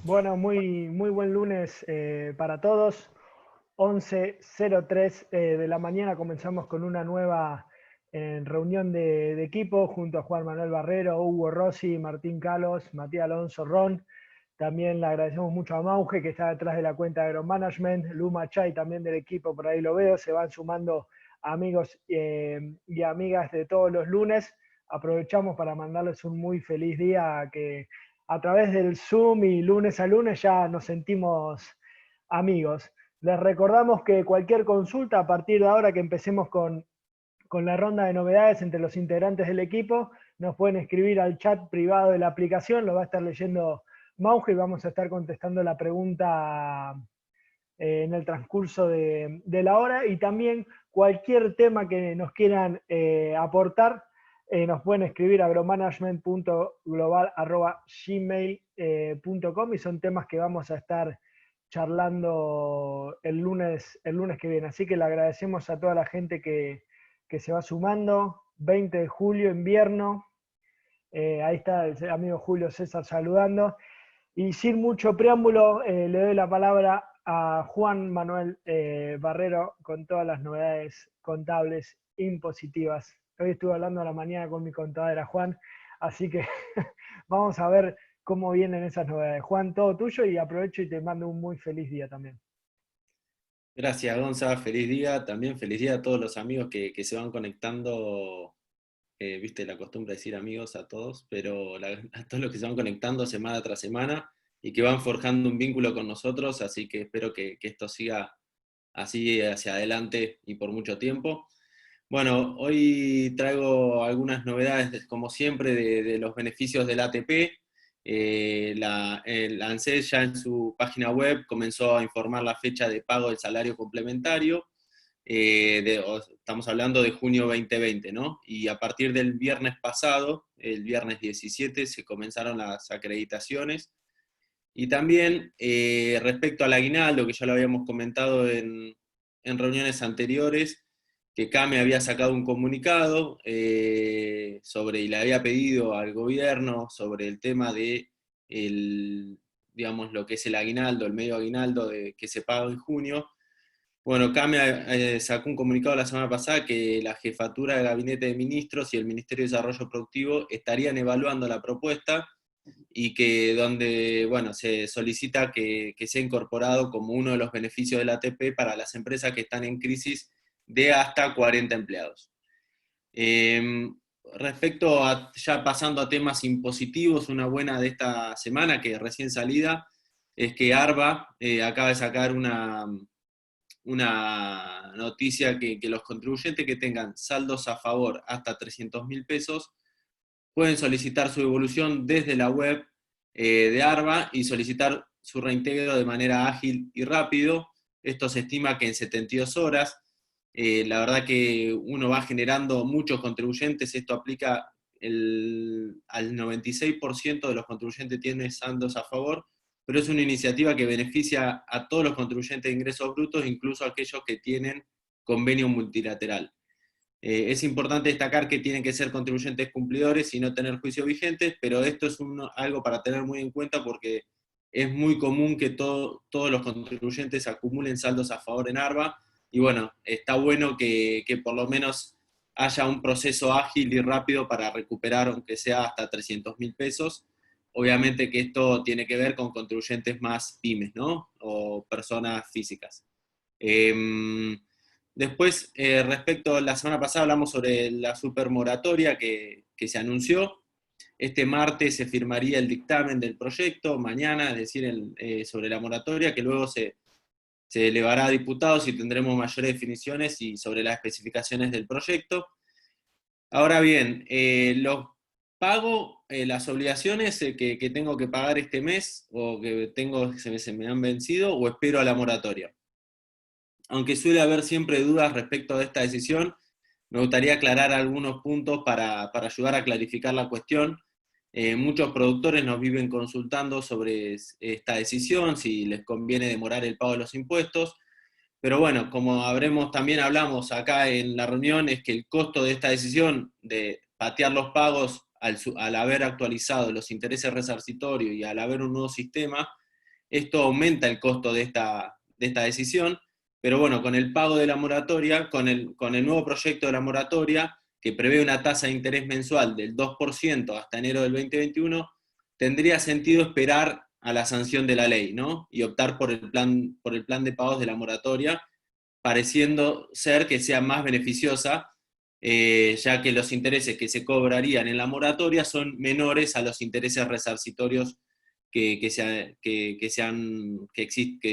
Bueno, muy buen lunes para todos. 11:03 de la mañana comenzamos con una nueva reunión de equipo junto a Juan Manuel Barrero, Hugo Rossi, Martín Calos, Matías Alonso Ron. También le agradecemos mucho a Mauge, que está detrás de la cuenta de Agromanagement, Luma Chay también del equipo, por ahí lo veo, se van sumando amigos y amigas de todos los lunes. Aprovechamos para mandarles un muy feliz día, que a través del Zoom y lunes a lunes ya nos sentimos amigos. Les recordamos que cualquier consulta a partir de ahora que empecemos con la ronda de novedades entre los integrantes del equipo, nos pueden escribir al chat privado de la aplicación, lo va a estar leyendo Mauge y vamos a estar contestando la pregunta en el transcurso de la hora, y también cualquier tema que nos quieran aportar, nos pueden escribir a agromanagement.global@gmail.com y son temas que vamos a estar charlando el lunes que viene. Así que le agradecemos a toda la gente que se va sumando. 20 de julio, invierno. Ahí está el amigo Julio César saludando. Y sin mucho preámbulo, le doy la palabra a Juan Manuel Barrero con todas las novedades contables impositivas. Hoy estuve hablando a la mañana con mi contadora Juan, así que vamos a ver cómo vienen esas novedades. Juan, todo tuyo, y aprovecho y te mando un muy feliz día también. Gracias, Gonza. Feliz día. También feliz día a todos los amigos que se van conectando. Viste la costumbre de decir amigos a todos, pero a todos los que se van conectando semana tras semana y que van forjando un vínculo con nosotros. Así que espero que esto siga así hacia adelante y por mucho tiempo. Bueno, hoy traigo algunas novedades, como siempre, de los beneficios del ATP. El ANSES ya en su página web comenzó a informar la fecha de pago del salario complementario. Estamos hablando de junio 2020, ¿no? Y a partir del viernes pasado, el viernes 17, se comenzaron las acreditaciones. Y también respecto al aguinaldo, que ya lo habíamos comentado en reuniones anteriores, que CAME había sacado un comunicado sobre, y le había pedido al gobierno sobre el tema de digamos, lo que es el aguinaldo, el medio aguinaldo que se paga en junio. Bueno, CAME sacó un comunicado la semana pasada que la Jefatura de Gabinete de Ministros y el Ministerio de Desarrollo Productivo estarían evaluando la propuesta, y que donde, bueno, se solicita que sea incorporado como uno de los beneficios del ATP para las empresas que están en crisis de hasta 40 empleados. Eh, Respecto a, ya pasando a temas impositivos, una buena de esta semana, que recién salida, es que ARBA acaba de sacar una noticia que los contribuyentes que tengan saldos a favor hasta 300.000 pesos pueden solicitar su devolución desde la web de ARBA y solicitar su reintegro de manera ágil y rápido. Esto se estima que en 72 horas. La verdad que uno va generando muchos contribuyentes, esto aplica al 96% de los contribuyentes tienen saldos a favor, pero es una iniciativa que beneficia a todos los contribuyentes de ingresos brutos, incluso a aquellos que tienen convenio multilateral. Es importante destacar que tienen que ser contribuyentes cumplidores y no tener juicios vigentes, pero esto es algo para tener muy en cuenta, porque es muy común que todos los contribuyentes acumulen saldos a favor en ARBA, y bueno, está bueno que por lo menos haya un proceso ágil y rápido para recuperar, aunque sea hasta 300.000 pesos. Obviamente que esto tiene que ver con contribuyentes más pymes, ¿no? O personas físicas. Después, respecto a la semana pasada, hablamos sobre la supermoratoria que se anunció. Este martes se firmaría el dictamen del proyecto, mañana, es decir, sobre la moratoria, que luego se elevará a diputados y tendremos mayores definiciones y sobre las especificaciones del proyecto. Ahora bien, los pago, las obligaciones que tengo que pagar este mes, o que se me han vencido, o espero a la moratoria. Aunque suele haber siempre dudas respecto a esta decisión, me gustaría aclarar algunos puntos para ayudar a clarificar la cuestión. Muchos productores nos viven consultando sobre esta decisión, si les conviene demorar el pago de los impuestos, pero bueno, como también hablamos acá en la reunión, es que el costo de esta decisión de patear los pagos al haber actualizado los intereses resarcitorios y al haber un nuevo sistema, esto aumenta el costo de esta decisión, pero bueno, con el pago de la moratoria, con el nuevo proyecto de la moratoria, que prevé una tasa de interés mensual del 2% hasta enero del 2021, tendría sentido esperar a la sanción de la ley, ¿no? Y optar por el plan de pagos de la moratoria, pareciendo ser que sea más beneficiosa, ya que los intereses que se cobrarían en la moratoria son menores a los intereses resarcitorios que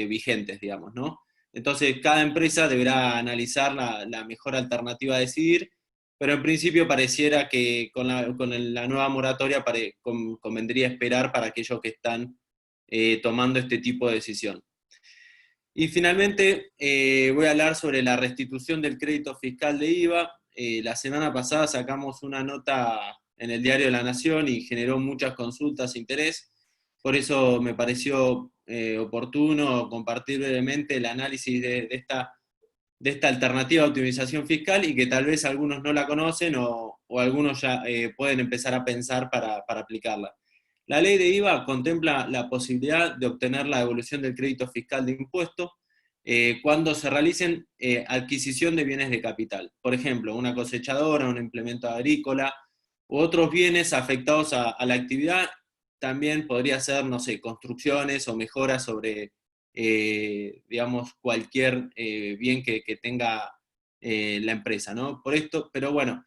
vigentes, digamos, ¿no? Entonces, cada empresa deberá analizar la mejor alternativa a decidir, pero en principio pareciera que con la nueva moratoria convendría esperar para aquellos que están tomando este tipo de decisión. Y finalmente voy a hablar sobre la restitución del crédito fiscal de IVA. La semana pasada sacamos una nota en el Diario de la Nación y generó muchas consultas e interés. Por eso me pareció oportuno compartir brevemente el análisis de esta alternativa de optimización fiscal y que tal vez algunos no la conocen o algunos ya pueden empezar a pensar para aplicarla. La ley de IVA contempla la posibilidad de obtener la devolución del crédito fiscal de impuestos cuando se realicen adquisición de bienes de capital. Por ejemplo, una cosechadora, un implemento agrícola u otros bienes afectados a la actividad. También podría ser, no sé, construcciones o mejoras sobre, digamos, cualquier bien que tenga la empresa, ¿no? Por esto, pero bueno,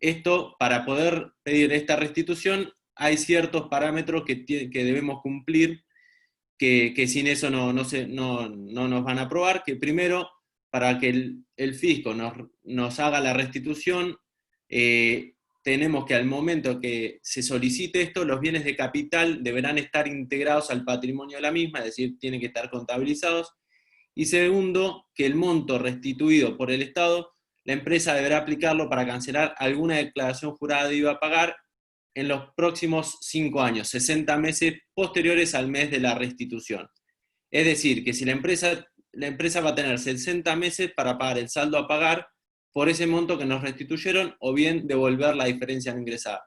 esto, para poder pedir esta restitución, hay ciertos parámetros que debemos cumplir, que sin eso no nos van a aprobar, que primero, para que el fisco nos haga la restitución, tenemos que al momento que se solicite esto, los bienes de capital deberán estar integrados al patrimonio de la misma, es decir, tienen que estar contabilizados. Y segundo, que el monto restituido por el Estado, la empresa deberá aplicarlo para cancelar alguna declaración jurada de IVA a pagar en los próximos 5 años, 60 meses posteriores al mes de la restitución. Es decir, que si la empresa va a tener 60 meses para pagar el saldo a pagar por ese monto que nos restituyeron, o bien devolver la diferencia no ingresada.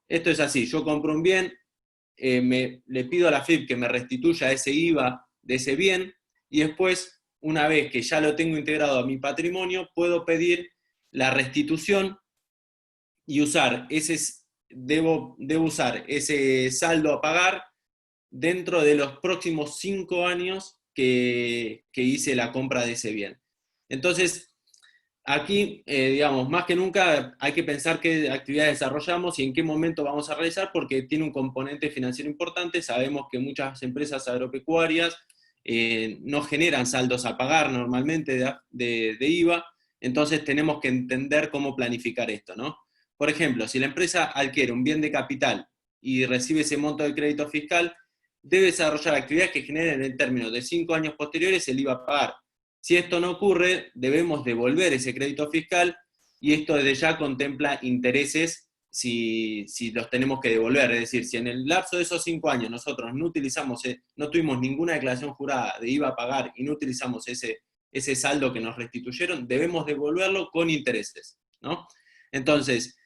Esto es así: yo compro un bien, le pido a la FIP que me restituya ese IVA de ese bien, y después, una vez que ya lo tengo integrado a mi patrimonio, puedo pedir la restitución y debo usar ese saldo a pagar dentro de los próximos 5 años que hice la compra de ese bien. Entonces, aquí, digamos, más que nunca hay que pensar qué actividades desarrollamos y en qué momento vamos a realizar, porque tiene un componente financiero importante. Sabemos que muchas empresas agropecuarias no generan saldos a pagar normalmente de IVA, entonces tenemos que entender cómo planificar esto, ¿no? Por ejemplo, si la empresa adquiere un bien de capital y recibe ese monto de crédito fiscal, debe desarrollar actividades que generen en términos de 5 años posteriores el IVA a pagar. Si esto no ocurre, debemos devolver ese crédito fiscal, y esto desde ya contempla intereses si los tenemos que devolver. Es decir, si en el lapso de esos 5 años nosotros no tuvimos ninguna declaración jurada de IVA a pagar y no utilizamos ese saldo que nos restituyeron, debemos devolverlo con intereses, ¿no? Entonces,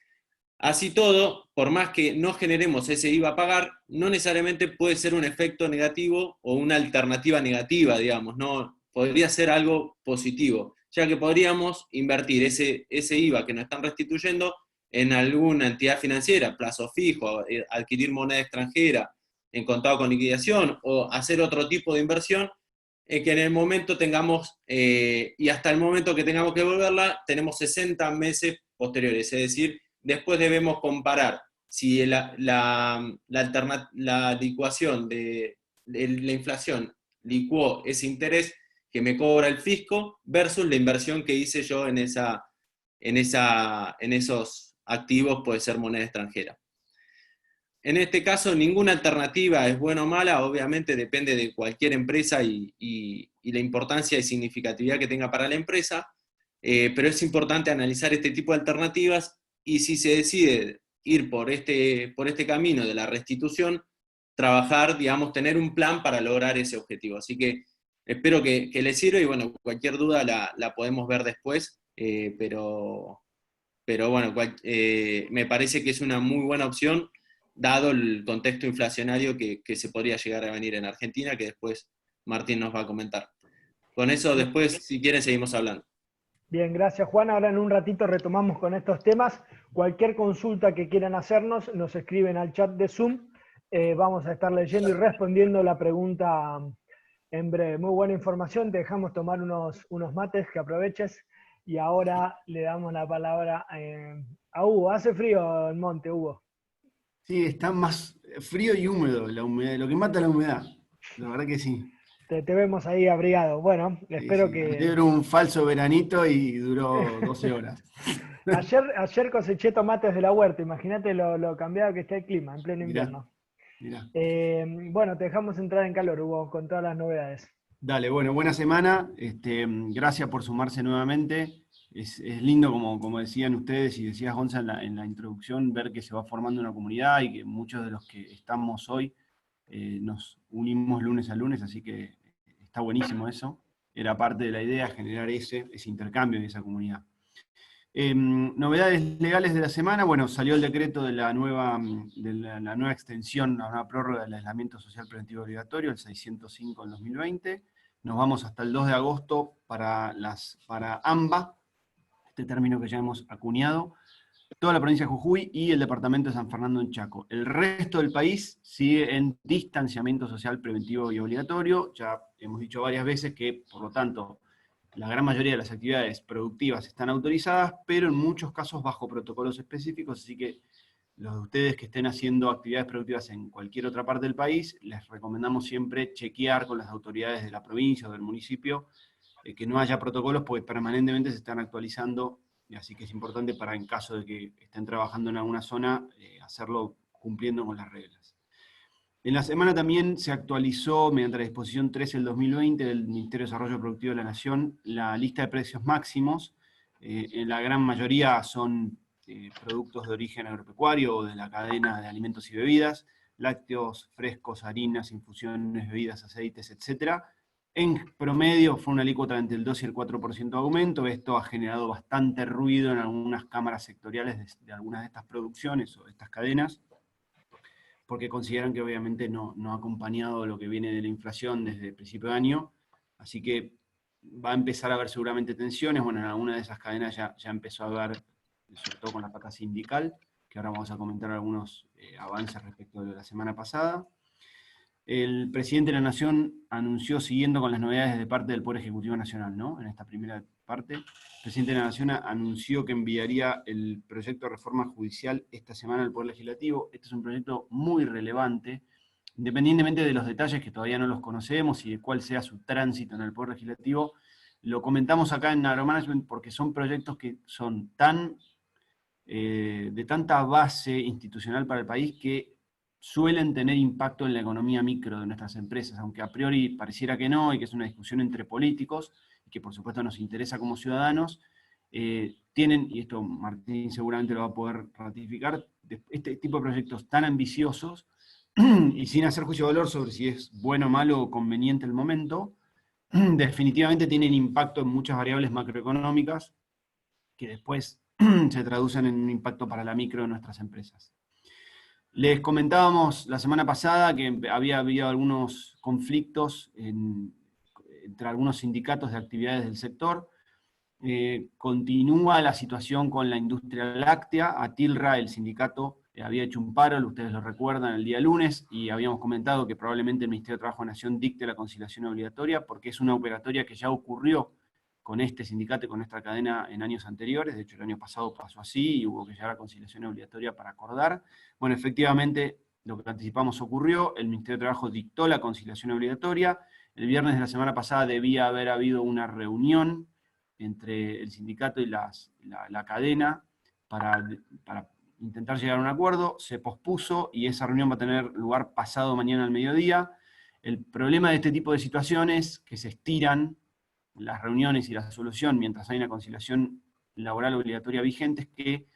así todo, por más que no generemos ese IVA a pagar, no necesariamente puede ser un efecto negativo o una alternativa negativa, digamos, no podría ser algo positivo, ya que podríamos invertir ese IVA que nos están restituyendo en alguna entidad financiera, plazo fijo, adquirir moneda extranjera en contado con liquidación, o hacer otro tipo de inversión que en el momento tengamos, y hasta el momento que tengamos que devolverla, tenemos 60 meses posteriores. Es decir, después debemos comparar si la licuación de la inflación licuó ese interés que me cobra el fisco versus la inversión que hice yo en esos activos, puede ser moneda extranjera. En este caso, ninguna alternativa es buena o mala, obviamente depende de cualquier empresa y la importancia y significatividad que tenga para la empresa, pero es importante analizar este tipo de alternativas, y si se decide ir por este camino de la restitución, trabajar, digamos, tener un plan para lograr ese objetivo. Así que espero que les sirva, y bueno, cualquier duda la podemos ver después, pero bueno, me parece que es una muy buena opción dado el contexto inflacionario que se podría llegar a venir en Argentina, que después Martín nos va a comentar. Con eso después, si quieren, seguimos hablando. Bien, gracias Juan. Ahora en un ratito retomamos con estos temas. Cualquier consulta que quieran hacernos, nos escriben al chat de Zoom. Vamos a estar leyendo y respondiendo la pregunta en breve. Muy buena información. Te dejamos tomar unos mates, que aproveches. Y ahora le damos la palabra a Hugo. Hace frío en Monte, Hugo. Sí, está más frío y húmedo, la humedad, lo que mata la humedad. La verdad que sí. Te vemos ahí abrigado. Bueno, Sí, espero sí. que... Ayer un falso veranito y duró 12 horas. Ayer coseché tomates de la huerta. Imagínate lo cambiado que está el clima en pleno Mirá, invierno. mirá. Bueno, te dejamos entrar en calor, Hugo, con todas las novedades. Dale, bueno, buena semana. Gracias por sumarse nuevamente. Es lindo, como decían ustedes y decías, Gonza, en la introducción, ver que se va formando una comunidad y que muchos de los que estamos hoy nos unimos lunes a lunes, así que está buenísimo eso. Era parte de la idea generar ese intercambio de esa comunidad. Novedades legales de la semana, bueno, salió el decreto de la nueva extensión, la nueva prórroga del aislamiento social preventivo obligatorio, el 605 en 2020. Nos vamos hasta el 2 de agosto para AMBA, este término que ya hemos acuñado, toda la provincia de Jujuy y el departamento de San Fernando en Chaco. El resto del país sigue en distanciamiento social preventivo y obligatorio. Ya hemos dicho varias veces que, por lo tanto, la gran mayoría de las actividades productivas están autorizadas, pero en muchos casos bajo protocolos específicos, así que los de ustedes que estén haciendo actividades productivas en cualquier otra parte del país, les recomendamos siempre chequear con las autoridades de la provincia o del municipio que no haya protocolos, porque permanentemente se están actualizando, así que es importante para en caso de que estén trabajando en alguna zona, hacerlo cumpliendo con las reglas. En la semana también se actualizó, mediante la disposición 13 del 2020 del Ministerio de Desarrollo Productivo de la Nación, la lista de precios máximos. En la gran mayoría son productos de origen agropecuario o de la cadena de alimentos y bebidas, lácteos, frescos, harinas, infusiones, bebidas, aceites, etc. En promedio fue una alícuota entre el 2 y el 4% de aumento. Esto ha generado bastante ruido en algunas cámaras sectoriales de algunas de estas producciones o de estas cadenas, porque consideran que obviamente no ha acompañado lo que viene de la inflación desde el principio de año, así que va a empezar a haber seguramente tensiones. Bueno, en alguna de esas cadenas ya empezó a haber, sobre todo con la pata sindical, que ahora vamos a comentar algunos avances respecto de la semana pasada. El presidente de la Nación anunció, siguiendo con las novedades de parte del Poder Ejecutivo Nacional, ¿no? En esta primera parte, el presidente de la Nación anunció que enviaría el proyecto de reforma judicial esta semana al Poder Legislativo. Este es un proyecto muy relevante, independientemente de los detalles que todavía no los conocemos y de cuál sea su tránsito en el Poder Legislativo. Lo comentamos acá en Agromanagement porque son proyectos que son de tanta base institucional para el país que suelen tener impacto en la economía micro de nuestras empresas, aunque a priori pareciera que no, y que es una discusión entre políticos, y que por supuesto nos interesa como ciudadanos, tienen, y esto Martín seguramente lo va a poder ratificar, este tipo de proyectos tan ambiciosos, y sin hacer juicio de valor sobre si es bueno, malo o conveniente el momento, definitivamente tienen impacto en muchas variables macroeconómicas que después se traducen en un impacto para la micro de nuestras empresas. Les comentábamos la semana pasada que había habido algunos conflictos entre algunos sindicatos de actividades del sector. Continúa la situación con la industria láctea. ATILRA, el sindicato, había hecho un paro, ustedes lo recuerdan, el día lunes, y habíamos comentado que probablemente el Ministerio de Trabajo de Nación dicte la conciliación obligatoria, porque es una operatoria que ya ocurrió con este sindicato y con esta cadena en años anteriores. De hecho, el año pasado pasó así y hubo que llegar a conciliación obligatoria para acordar. Bueno, efectivamente, lo que anticipamos ocurrió. El Ministerio de Trabajo dictó la conciliación obligatoria. El viernes de la semana pasada debía haber habido una reunión entre el sindicato y la cadena para intentar llegar a un acuerdo. Se pospuso y esa reunión va a tener lugar pasado mañana al mediodía. El problema de este tipo de situaciones que se estiran las reuniones y la solución mientras hay una conciliación laboral obligatoria vigente es que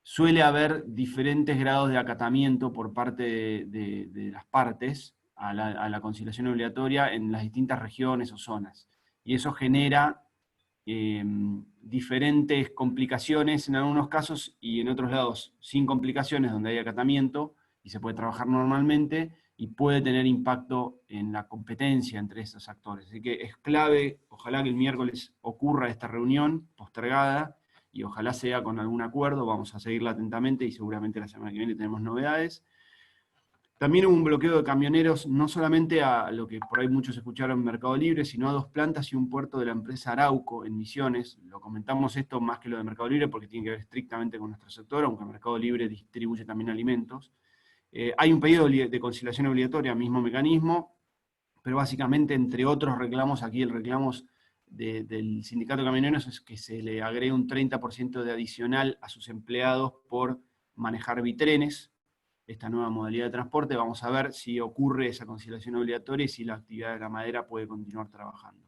suele haber diferentes grados de acatamiento por parte de las partes a la conciliación obligatoria en las distintas regiones o zonas. Y eso genera diferentes complicaciones en algunos casos y en otros lados sin complicaciones donde hay acatamiento y se puede trabajar normalmente, y puede tener impacto en la competencia entre estos actores. Así que es clave, ojalá que el miércoles ocurra esta reunión postergada, y ojalá sea con algún acuerdo, vamos a seguirla atentamente, y seguramente la semana que viene tenemos novedades. También hubo un bloqueo de camioneros, no solamente a lo que por ahí muchos escucharon en Mercado Libre, sino a 2 plantas y un puerto de la empresa Arauco en Misiones. Lo comentamos esto más que lo de Mercado Libre porque tiene que ver estrictamente con nuestro sector, aunque Mercado Libre distribuye también alimentos. Hay un pedido de conciliación obligatoria, mismo mecanismo, pero básicamente, entre otros reclamos, aquí el reclamo del sindicato de camioneros es que se le agregue un 30% de adicional a sus empleados por manejar bitrenes, esta nueva modalidad de transporte. Vamos a ver si ocurre esa conciliación obligatoria y si la actividad de la madera puede continuar trabajando.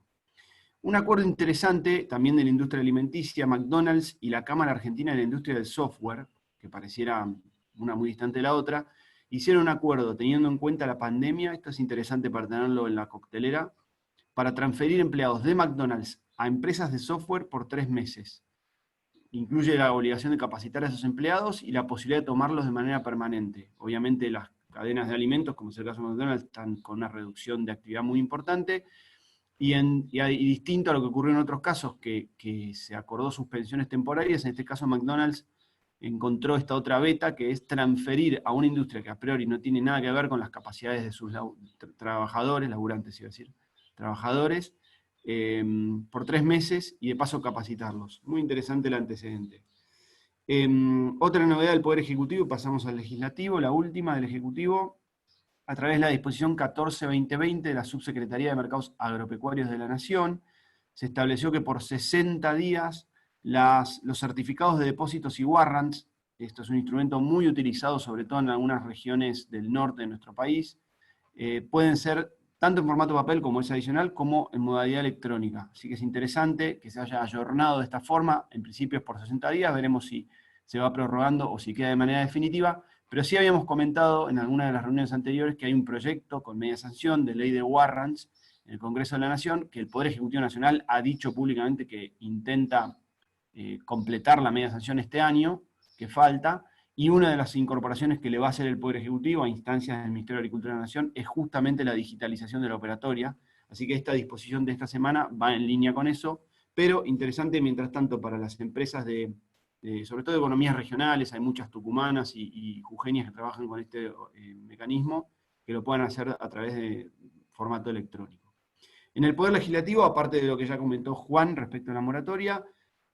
Un acuerdo interesante también de la industria alimenticia, McDonald's y la Cámara Argentina de la Industria del Software, que pareciera una muy distante de la otra, hicieron un acuerdo teniendo en cuenta la pandemia, esto es interesante para tenerlo en la coctelera, para transferir empleados de McDonald's a empresas de software por 3 meses. Incluye la obligación de capacitar a esos empleados y la posibilidad de tomarlos de manera permanente. Obviamente las cadenas de alimentos, como es el caso de McDonald's, están con una reducción de actividad muy importante, y distinto a lo que ocurrió en otros casos, que se acordó suspensiones temporarias, en este caso McDonald's encontró esta otra beta, que es transferir a una industria que a priori no tiene nada que ver con las capacidades de sus trabajadores, laburantes iba a decir, trabajadores, por 3 meses y de paso capacitarlos. Muy interesante el antecedente. Otra novedad del Poder Ejecutivo, pasamos al Legislativo, la última del Ejecutivo, a través de la disposición 14-2020 de la Subsecretaría de Mercados Agropecuarios de la Nación, se estableció que por 60 días los certificados de depósitos y warrants, esto es un instrumento muy utilizado sobre todo en algunas regiones del norte de nuestro país, pueden ser tanto en formato papel como es adicional, como en modalidad electrónica. Así que es interesante que se haya ayornado de esta forma, en principio es por 60 días, veremos si se va prorrogando o si queda de manera definitiva, pero sí habíamos comentado en alguna de las reuniones anteriores que hay un proyecto con media sanción de ley de warrants en el Congreso de la Nación, que el Poder Ejecutivo Nacional ha dicho públicamente que intenta completar la media sanción este año, que falta, y una de las incorporaciones que le va a hacer el Poder Ejecutivo a instancias del Ministerio de Agricultura de la Nación es justamente la digitalización de la operatoria, así que esta disposición de esta semana va en línea con eso, pero interesante mientras tanto para las empresas sobre todo de economías regionales, hay muchas tucumanas y jujeñas que trabajan con este mecanismo, que lo puedan hacer a través de formato electrónico. En el Poder Legislativo, aparte de lo que ya comentó Juan respecto a la moratoria,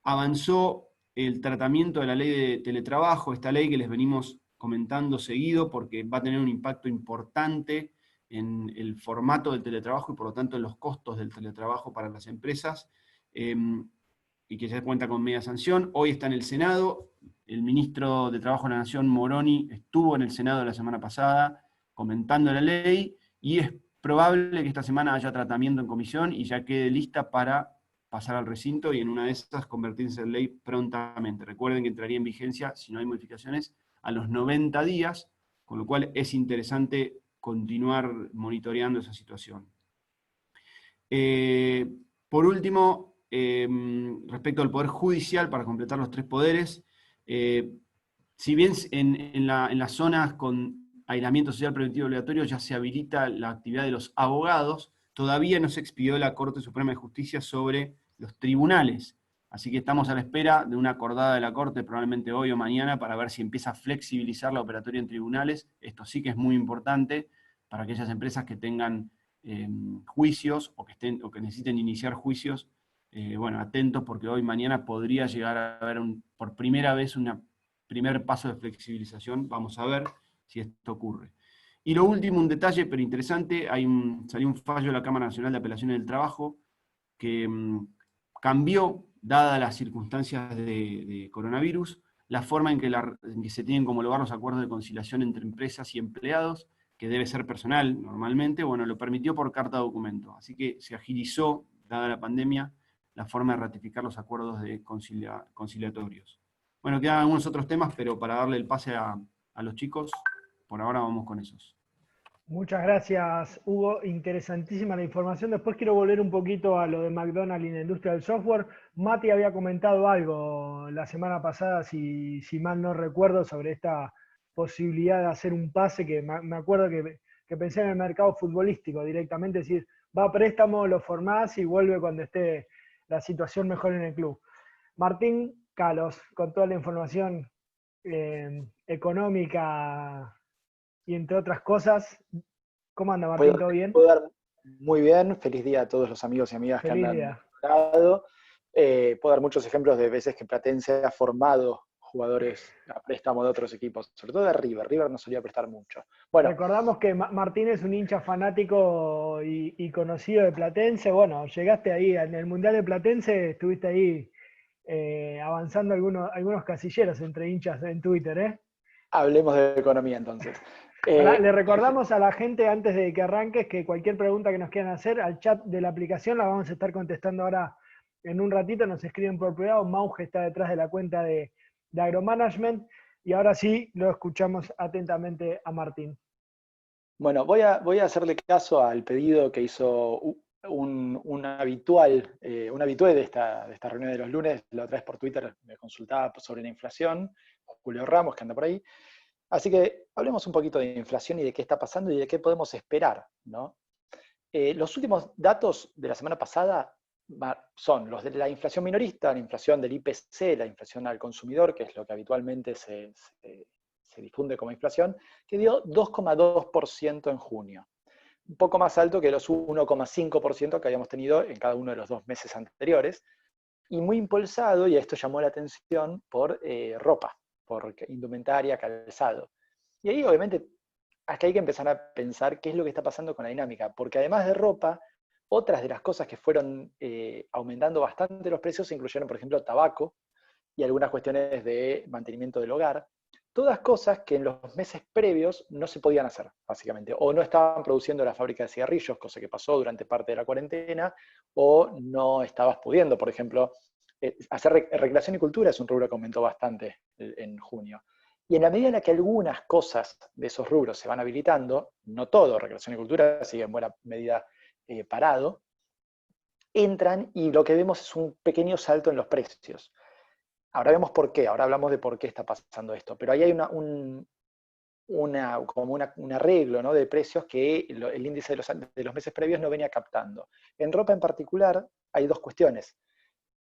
avanzó el tratamiento de la ley de teletrabajo, esta ley que les venimos comentando seguido porque va a tener un impacto importante en el formato del teletrabajo y por lo tanto en los costos del teletrabajo para las empresas, y que ya cuenta con media sanción. Hoy está en el Senado, el ministro de Trabajo de la Nación, Moroni, estuvo en el Senado la semana pasada comentando la ley, y es probable que esta semana haya tratamiento en comisión y ya quede lista para pasar al recinto y en una de esas convertirse en ley prontamente. Recuerden que entraría en vigencia, si no hay modificaciones, a los 90 días, con lo cual es interesante continuar monitoreando esa situación. Por último, respecto al Poder Judicial, para completar los 3 poderes, si bien en las zonas con aislamiento social preventivo obligatorio ya se habilita la actividad de los abogados, todavía no se expidió la Corte Suprema de Justicia sobre los tribunales. Así que estamos a la espera de una acordada de la Corte, probablemente hoy o mañana, para ver si empieza a flexibilizar la operatoria en tribunales. Esto sí que es muy importante para aquellas empresas que tengan juicios o que necesiten iniciar juicios. Bueno, atentos porque hoy mañana podría llegar a haber por primera vez un primer paso de flexibilización. Vamos a ver si esto ocurre. Y lo último, un detalle pero interesante, salió un fallo de la Cámara Nacional de Apelaciones del Trabajo que cambió, dadas las circunstancias de coronavirus, la forma en que se tienen que homologar los acuerdos de conciliación entre empresas y empleados, que debe ser personal normalmente. Bueno, lo permitió por carta documento. Así que se agilizó, dada la pandemia, la forma de ratificar los acuerdos conciliatorios. Bueno, quedan algunos otros temas, pero para darle el pase a los chicos, por ahora vamos con esos. Muchas gracias, Hugo. Interesantísima la información. Después quiero volver un poquito a lo de McDonald's y la industria del software. Mati había comentado algo la semana pasada, si mal no recuerdo, sobre esta posibilidad de hacer un pase, que me acuerdo que pensé en el mercado futbolístico directamente, decir, va a préstamo, lo formás y vuelve cuando esté la situación mejor en el club. Martín Calos, con toda la información económica y entre otras cosas. ¿Cómo anda, Martín? ¿Todo bien? Puedo dar muy bien. Feliz día a todos los amigos y amigas Feliz que andan día. al lado. Puedo dar muchos ejemplos de veces que Platense ha formado jugadores a préstamo de otros equipos, sobre todo de River. River no solía prestar mucho. Bueno, recordamos que Martín es un hincha fanático y conocido de Platense. Bueno, llegaste ahí en el Mundial de Platense, estuviste ahí avanzando algunos casilleros entre hinchas en Twitter, ¿eh? hablemos de economía entonces. Le recordamos a la gente, antes de que arranques, que cualquier pregunta que nos quieran hacer, al chat de la aplicación la vamos a estar contestando ahora en un ratito. Nos escriben por privado. Mauge está detrás de la cuenta de Agromanagement. Y ahora sí, lo escuchamos atentamente a Martín. Bueno, voy a hacerle caso al pedido que hizo un habitué de esta reunión de los lunes. La otra vez por Twitter me consultaba sobre la inflación, Julio Ramos, que anda por ahí. Así que hablemos un poquito de inflación y de qué está pasando y de qué podemos esperar, ¿no? Los últimos datos de la semana pasada son los de la inflación minorista, la inflación del IPC, la inflación al consumidor, que es lo que habitualmente se difunde como inflación, que dio 2,2% en junio. Un poco más alto que los 1,5% que habíamos tenido en cada uno de los 2 meses anteriores, y muy impulsado, y esto llamó la atención, por ropa, por indumentaria, calzado. Y ahí obviamente acá hay que empezar a pensar qué es lo que está pasando con la dinámica, porque además de ropa, otras de las cosas que fueron aumentando bastante los precios incluyeron, por ejemplo, tabaco y algunas cuestiones de mantenimiento del hogar, todas cosas que en los meses previos no se podían hacer, básicamente, o no estaban produciendo la fábrica de cigarrillos, cosa que pasó durante parte de la cuarentena, o no estabas pudiendo, por ejemplo, hacer recreación y cultura es un rubro que aumentó bastante en junio. Y en la medida en la que algunas cosas de esos rubros se van habilitando, no todo, recreación y cultura sigue en buena medida parado, entran y lo que vemos es un pequeño salto en los precios. Ahora vemos por qué, ahora hablamos de por qué está pasando esto, pero ahí hay un arreglo, ¿no?, de precios que el índice de los meses previos no venía captando. En ropa en particular hay dos cuestiones.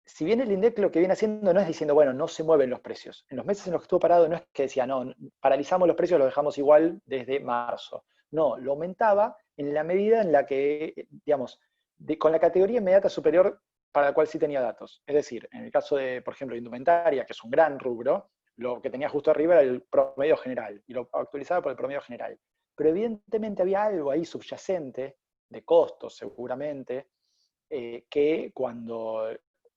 Si bien el INDEC lo que viene haciendo no es diciendo, bueno, no se mueven los precios. En los meses en los que estuvo parado no es que decía, no, paralizamos los precios, los dejamos igual desde marzo. No, lo aumentaba en la medida en la que, digamos, con la categoría inmediata superior para la cual sí tenía datos. Es decir, en el caso de, por ejemplo, indumentaria, que es un gran rubro, lo que tenía justo arriba era el promedio general, y lo actualizaba por el promedio general. Pero evidentemente había algo ahí subyacente, de costos seguramente, que cuando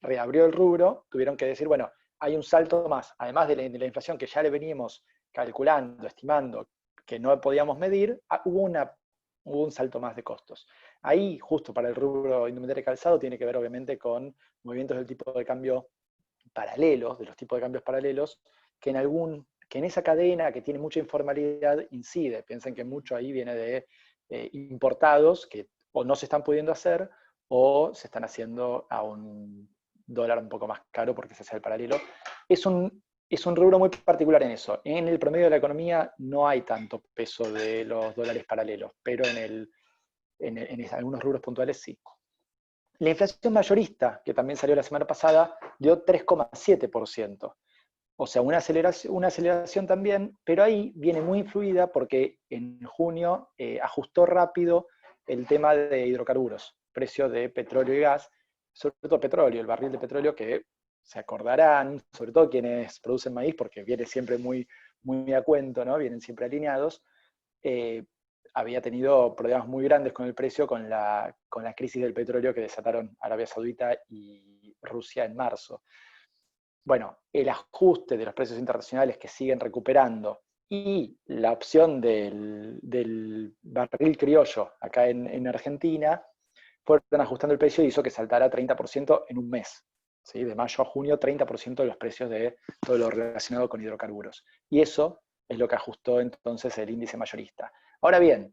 reabrió el rubro, tuvieron que decir, bueno, hay un salto más, además de la inflación que ya le veníamos calculando, estimando, que no podíamos medir, hubo un salto más de costos. Ahí, justo para el rubro indumentaria y calzado, tiene que ver obviamente con movimientos del tipo de cambio paralelos, de los tipos de cambios paralelos, que en esa cadena que tiene mucha informalidad incide. Piensen que mucho ahí viene de importados que o no se están pudiendo hacer o se están haciendo a un dólar un poco más caro porque se hace el paralelo. Es un rubro muy particular en eso. En el promedio de la economía no hay tanto peso de los dólares paralelos, pero en algunos rubros puntuales sí. La inflación mayorista, que también salió la semana pasada, dio 3,7%. O sea, una aceleración también, pero ahí viene muy influida porque en junio ajustó rápido el tema de hidrocarburos, precio de petróleo y gas, sobre todo petróleo, el barril de petróleo, que se acordarán, sobre todo quienes producen maíz, porque viene siempre muy, muy a cuento, ¿no? Vienen siempre alineados, había tenido problemas muy grandes con el precio con la crisis del petróleo que desataron Arabia Saudita y Rusia en marzo. Bueno, el ajuste de los precios internacionales que siguen recuperando y la opción del barril criollo acá en Argentina fueron ajustando el precio y hizo que saltara 30% en un mes. ¿Sí? De mayo a junio, 30% de los precios de todo lo relacionado con hidrocarburos. Y eso es lo que ajustó entonces el índice mayorista. Ahora bien,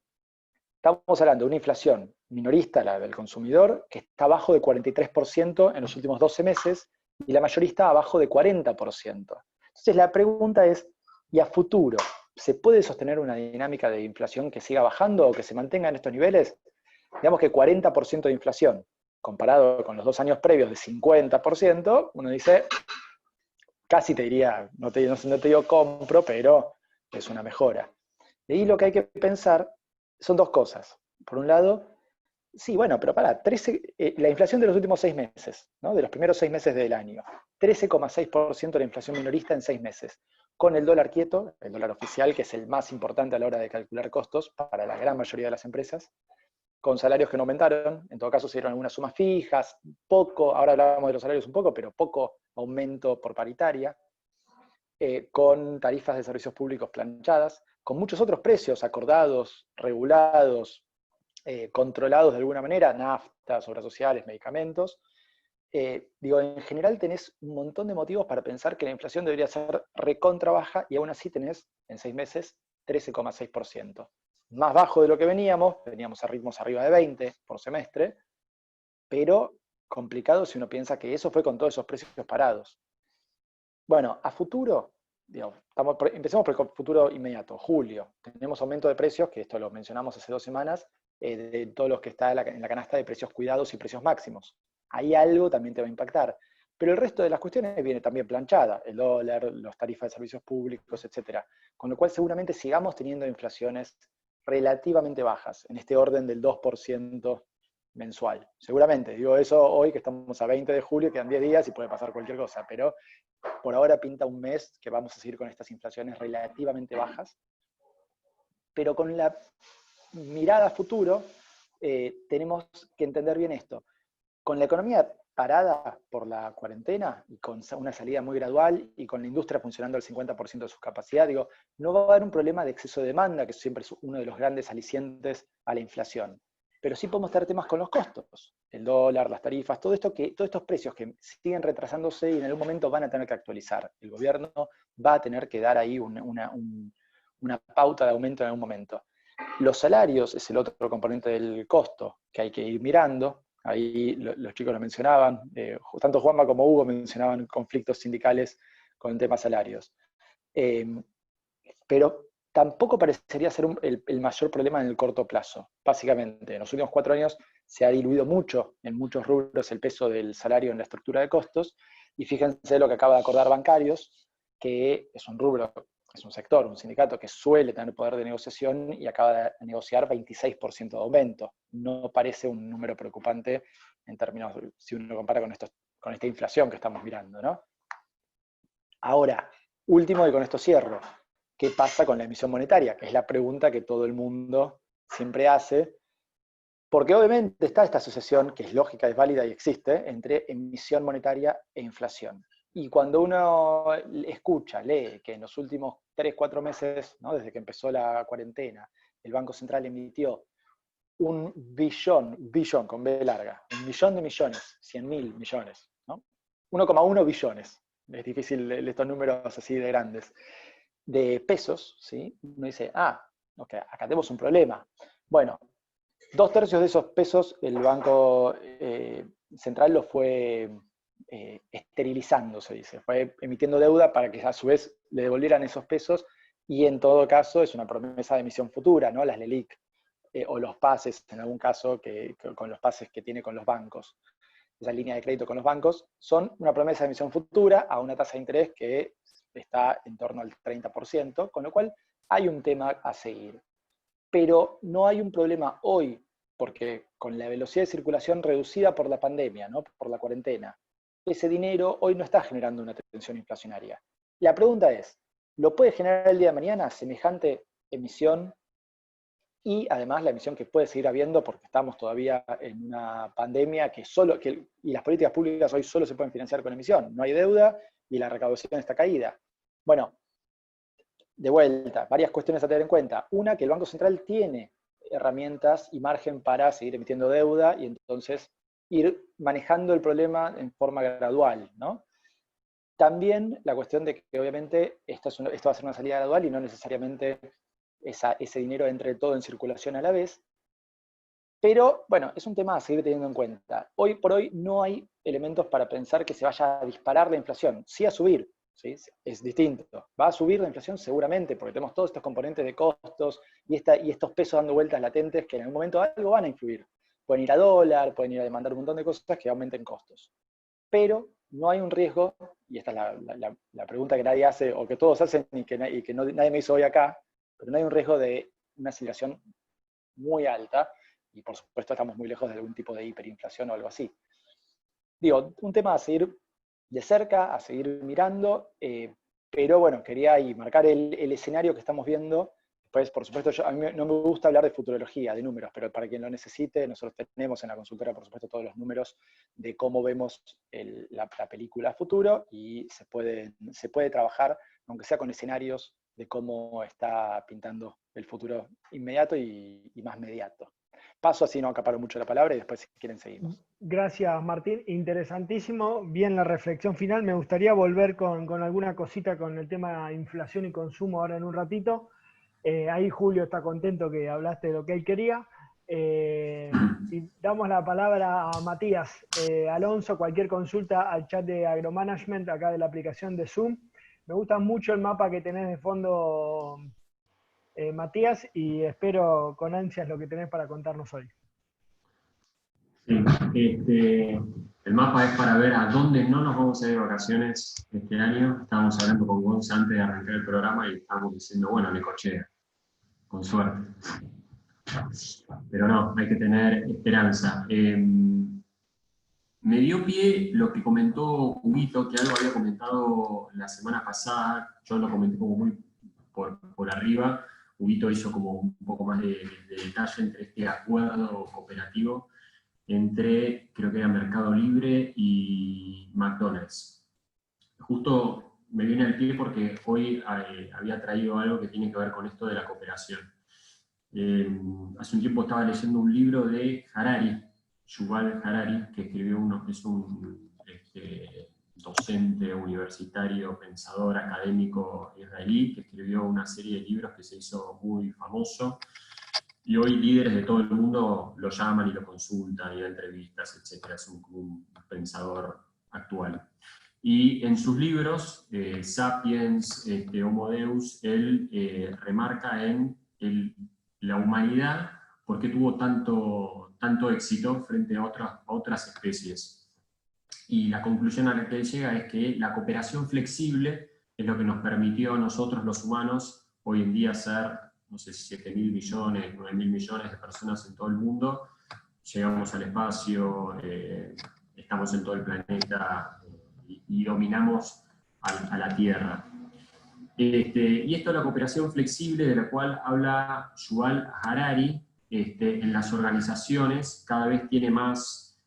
estamos hablando de una inflación minorista, la del consumidor, que está abajo de 43% en los últimos 12 meses, y la mayorista abajo de 40%. Entonces la pregunta es, ¿y a futuro? ¿se puede sostener una dinámica de inflación que siga bajando o que se mantenga en estos niveles? Digamos que 40% de inflación, comparado con los 2 años previos de 50%, uno dice, casi te diría, no te digo compro, pero es una mejora. Y ahí lo que hay que pensar son dos cosas. Por un lado, sí, bueno, pero la inflación de los últimos 6 meses, ¿no? De los primeros 6 meses del año, 13,6% de la inflación minorista en 6 meses, con el dólar quieto, el dólar oficial, que es el más importante a la hora de calcular costos para la gran mayoría de las empresas, con salarios que no aumentaron, en todo caso se dieron algunas sumas fijas, poco, ahora hablábamos de los salarios un poco, pero poco aumento por paritaria, con tarifas de servicios públicos planchadas, con muchos otros precios acordados, regulados, controlados de alguna manera, naftas, obras sociales, medicamentos. En general tenés un montón de motivos para pensar que la inflación debería ser recontra baja y aún así tenés, en 6 meses, 13,6%. Más bajo de lo que veníamos a ritmos arriba de 20 por semestre, pero complicado si uno piensa que eso fue con todos esos precios parados. Bueno, a futuro, empecemos por el futuro inmediato, julio. Tenemos aumento de precios, que esto lo mencionamos hace 2 semanas, de todos los que está en la canasta de precios cuidados y precios máximos. Ahí algo también te va a impactar. Pero el resto de las cuestiones viene también planchada, el dólar, las tarifas de servicios públicos, etc. Con lo cual seguramente sigamos teniendo inflaciones relativamente bajas, en este orden del 2% mensual. Seguramente, digo eso hoy que estamos a 20 de julio, quedan 10 días y puede pasar cualquier cosa, pero por ahora pinta un mes que vamos a seguir con estas inflaciones relativamente bajas. Pero con la mirada a futuro, tenemos que entender bien esto. Con la economía parada por la cuarentena y con una salida muy gradual y con la industria funcionando al 50% de su capacidad, no va a haber un problema de exceso de demanda, que siempre es uno de los grandes alicientes a la inflación. Pero sí podemos tener temas con los costos, el dólar, las tarifas, todos estos precios que siguen retrasándose y en algún momento van a tener que actualizar. El gobierno va a tener que dar ahí una pauta de aumento en algún momento. Los salarios es el otro componente del costo que hay que ir mirando. Ahí los chicos lo mencionaban, tanto Juanma como Hugo mencionaban conflictos sindicales con el tema salarios. Pero tampoco parecería ser el mayor problema en el corto plazo. Básicamente, en los últimos 4 años se ha diluido mucho en muchos rubros el peso del salario en la estructura de costos, y fíjense lo que acaba de acordar Bancarios, que es un rubro, es un sector, un sindicato que suele tener poder de negociación y acaba de negociar 26% de aumento. No parece un número preocupante en términos, si uno compara con esta inflación que estamos mirando, ¿no? Ahora, último, y con esto cierro, ¿qué pasa con la emisión monetaria? Que es la pregunta que todo el mundo siempre hace, porque obviamente está esta asociación, que es lógica, es válida y existe, entre emisión monetaria e inflación. Y cuando uno escucha, lee que en los últimos 3-4 meses, ¿no? Desde que empezó la cuarentena, el Banco Central emitió un billón con B larga, 1 millón de millones, 100.000 millones, ¿no? 1,1 billones, es difícil estos números así de grandes, de pesos, ¿sí? Uno dice, ok, acá tenemos un problema. Bueno, 2/3 de esos pesos el Banco Central lo fue esterilizando, se dice, fue emitiendo deuda para que a su vez le devolvieran esos pesos, y en todo caso es una promesa de emisión futura, ¿no? Las LELIQ, o los pases, en algún caso, con los pases que tiene con los bancos, esa línea de crédito con los bancos, son una promesa de emisión futura a una tasa de interés que está en torno al 30%, con lo cual hay un tema a seguir. Pero no hay un problema hoy, porque con la velocidad de circulación reducida por la pandemia, ¿no? Por la cuarentena, ese dinero hoy no está generando una tensión inflacionaria. La pregunta es, ¿lo puede generar el día de mañana semejante emisión? Y además la emisión que puede seguir habiendo, porque estamos todavía en una pandemia y las políticas públicas hoy solo se pueden financiar con emisión. No hay deuda y la recaudación está caída. Bueno, de vuelta, varias cuestiones a tener en cuenta. Una, que el Banco Central tiene herramientas y margen para seguir emitiendo deuda y entonces ir manejando el problema en forma gradual, ¿no? También la cuestión de que obviamente esto va a ser una salida gradual y no necesariamente ese dinero entre todo en circulación a la vez. Pero bueno, es un tema a seguir teniendo en cuenta. Hoy por hoy no hay elementos para pensar que se vaya a disparar la inflación, sí a subir. ¿sí? Es distinto. ¿Va a subir la inflación? Seguramente, porque tenemos todos estos componentes de costos y estos pesos dando vueltas latentes que en algún momento algo van a influir. Pueden ir a dólar, pueden ir a demandar un montón de cosas que aumenten costos. Pero no hay un riesgo, y esta es la pregunta que nadie hace, o que todos hacen y que nadie me hizo hoy acá, pero no hay un riesgo de una aceleración muy alta, y por supuesto estamos muy lejos de algún tipo de hiperinflación o algo así. Digo, un tema a seguir de cerca, a seguir mirando, pero bueno, quería ahí marcar el escenario que estamos viendo. Pues, por supuesto, a mí no me gusta hablar de futurología, de números, pero para quien lo necesite, nosotros tenemos en la consultora, por supuesto, todos los números de cómo vemos la película a futuro, y se puede trabajar, aunque sea con escenarios de cómo está pintando el futuro inmediato y más mediato. Paso así, no acaparo mucho la palabra, y después, si quieren, seguimos. Gracias, Martín. Interesantísimo. Bien la reflexión final. Me gustaría volver con alguna cosita con el tema de inflación y consumo ahora en un ratito. Ahí Julio está contento que hablaste de lo que él quería. Y damos la palabra a Matías. Alonso, cualquier consulta al chat de Agromanagement, acá de la aplicación de Zoom. Me gusta mucho el mapa que tenés de fondo, Matías, y espero con ansias lo que tenés para contarnos hoy. Sí, el mapa es para ver a dónde no nos vamos a ir de vacaciones este año. Estábamos hablando con Gonza antes de arrancar el programa y estábamos diciendo, bueno, Necochea, con suerte. Pero no, hay que tener esperanza. Me dio pie lo que comentó Huguito, que algo había comentado la semana pasada, yo lo comenté como muy por arriba. Huguito hizo como un poco más de detalle entre este acuerdo cooperativo entre, creo que era Mercado Libre y McDonald's. Justo me viene al pie porque hoy había traído algo que tiene que ver con esto de la cooperación. Hace un tiempo estaba leyendo un libro de Harari, Yuval Harari, que escribió es un docente universitario, pensador académico israelí, que escribió una serie de libros que se hizo muy famoso. Y hoy líderes de todo el mundo lo llaman y lo consultan, y da entrevistas, etc. Es un pensador actual. Y en sus libros, Sapiens, Homo Deus, él remarca en la humanidad por qué tuvo tanto éxito frente a otras especies. Y la conclusión a la que él llega es que la cooperación flexible es lo que nos permitió a nosotros los humanos hoy en día ser, no sé, 7.000 millones, 9.000 millones de personas en todo el mundo. Llegamos al espacio, estamos en todo el planeta y dominamos a la Tierra. Y esto es la cooperación flexible de la cual habla Yuval Harari, en las organizaciones cada vez tiene más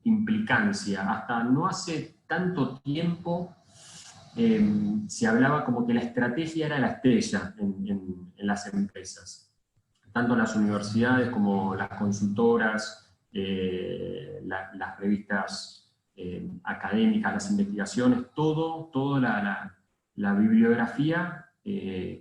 implicancia. Hasta no hace tanto tiempo se hablaba como que la estrategia era la estrella en las empresas. Tanto las universidades como las consultoras, las revistas académicas, las investigaciones, toda la bibliografía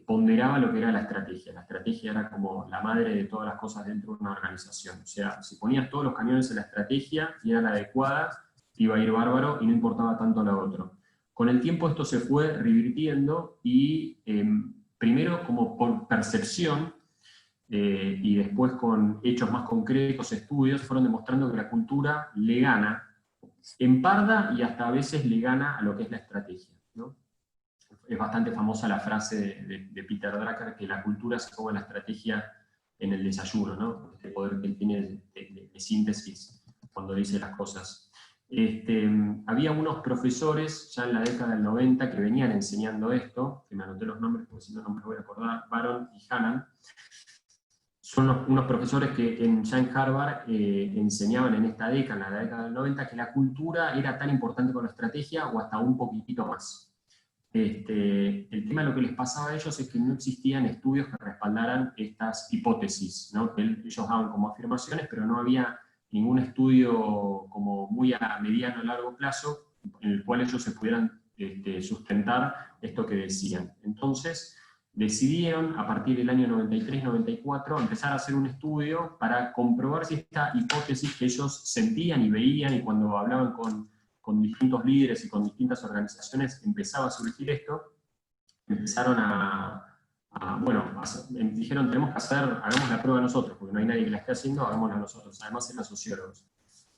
ponderaba lo que era la estrategia. La estrategia era como la madre de todas las cosas dentro de una organización. O sea, si ponías todos los cañones en la estrategia y era la adecuada, iba a ir bárbaro y no importaba tanto lo otro. Con el tiempo esto se fue revirtiendo y primero como por percepción y después con hechos más concretos, estudios, fueron demostrando que la cultura le gana en parda y hasta a veces le gana a lo que es la estrategia, ¿no? Es bastante famosa la frase de Peter Drucker que la cultura se come la estrategia en el desayuno, ¿no? Este poder que él tiene de síntesis cuando dice las cosas. Había unos profesores ya en la década del 90 que venían enseñando esto, que me anoté los nombres porque si no, no me voy a acordar, Baron y Hannan. Son unos profesores que ya en Harvard enseñaban en esta década, en la década del 90, que la cultura era tan importante como la estrategia o hasta un poquitito más. El tema de lo que les pasaba a ellos es que no existían estudios que respaldaran estas hipótesis, ¿no? Que ellos daban como afirmaciones, pero no había ningún estudio como muy a mediano o largo plazo en el cual ellos se pudieran sustentar esto que decían. Entonces decidieron, a partir del año 93-94, empezar a hacer un estudio para comprobar si esta hipótesis que ellos sentían y veían, y cuando hablaban con con distintos líderes y con distintas organizaciones empezaba a surgir esto, empezaron dijeron, tenemos que hagamos la prueba nosotros, porque no hay nadie que la esté haciendo, hagámosla nosotros. Además eran sociólogos.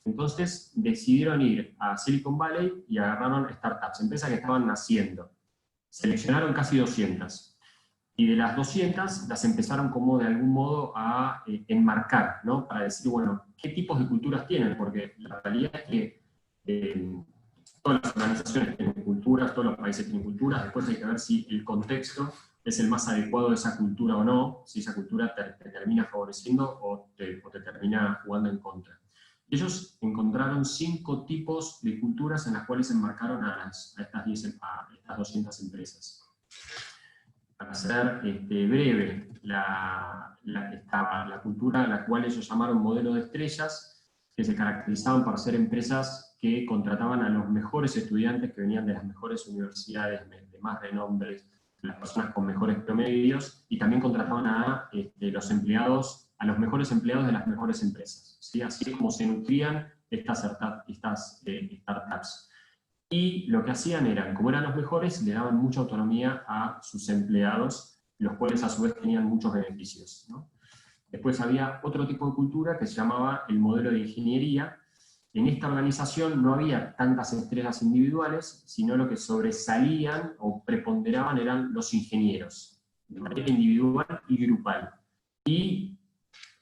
Entonces decidieron ir a Silicon Valley y agarraron startups, empresas que estaban naciendo. Seleccionaron casi 200. Y de las 200 las empezaron como de algún modo a enmarcar, ¿no? Para decir, bueno, ¿qué tipos de culturas tienen? Porque la realidad es que todas las organizaciones tienen culturas, todos los países tienen culturas, después hay que ver si el contexto es el más adecuado de esa cultura o no, si esa cultura te termina favoreciendo o te termina jugando en contra. Ellos encontraron 5 tipos de culturas en las cuales enmarcaron a estas 200 empresas. Para ser breve, la cultura a la cual ellos llamaron modelo de estrellas, que se caracterizaban por ser empresas que contrataban a los mejores estudiantes que venían de las mejores universidades, de más renombre, las personas con mejores promedios, y también contrataban a los mejores empleados de las mejores empresas, ¿sí? Así es como se nutrían estas startups. Y lo que hacían era, como eran los mejores, le daban mucha autonomía a sus empleados, los cuales a su vez tenían muchos beneficios, ¿no? Después había otro tipo de cultura que se llamaba el modelo de ingeniería. En esta organización no había tantas estrellas individuales, sino lo que sobresalían o preponderaban eran los ingenieros, de manera individual y grupal. Y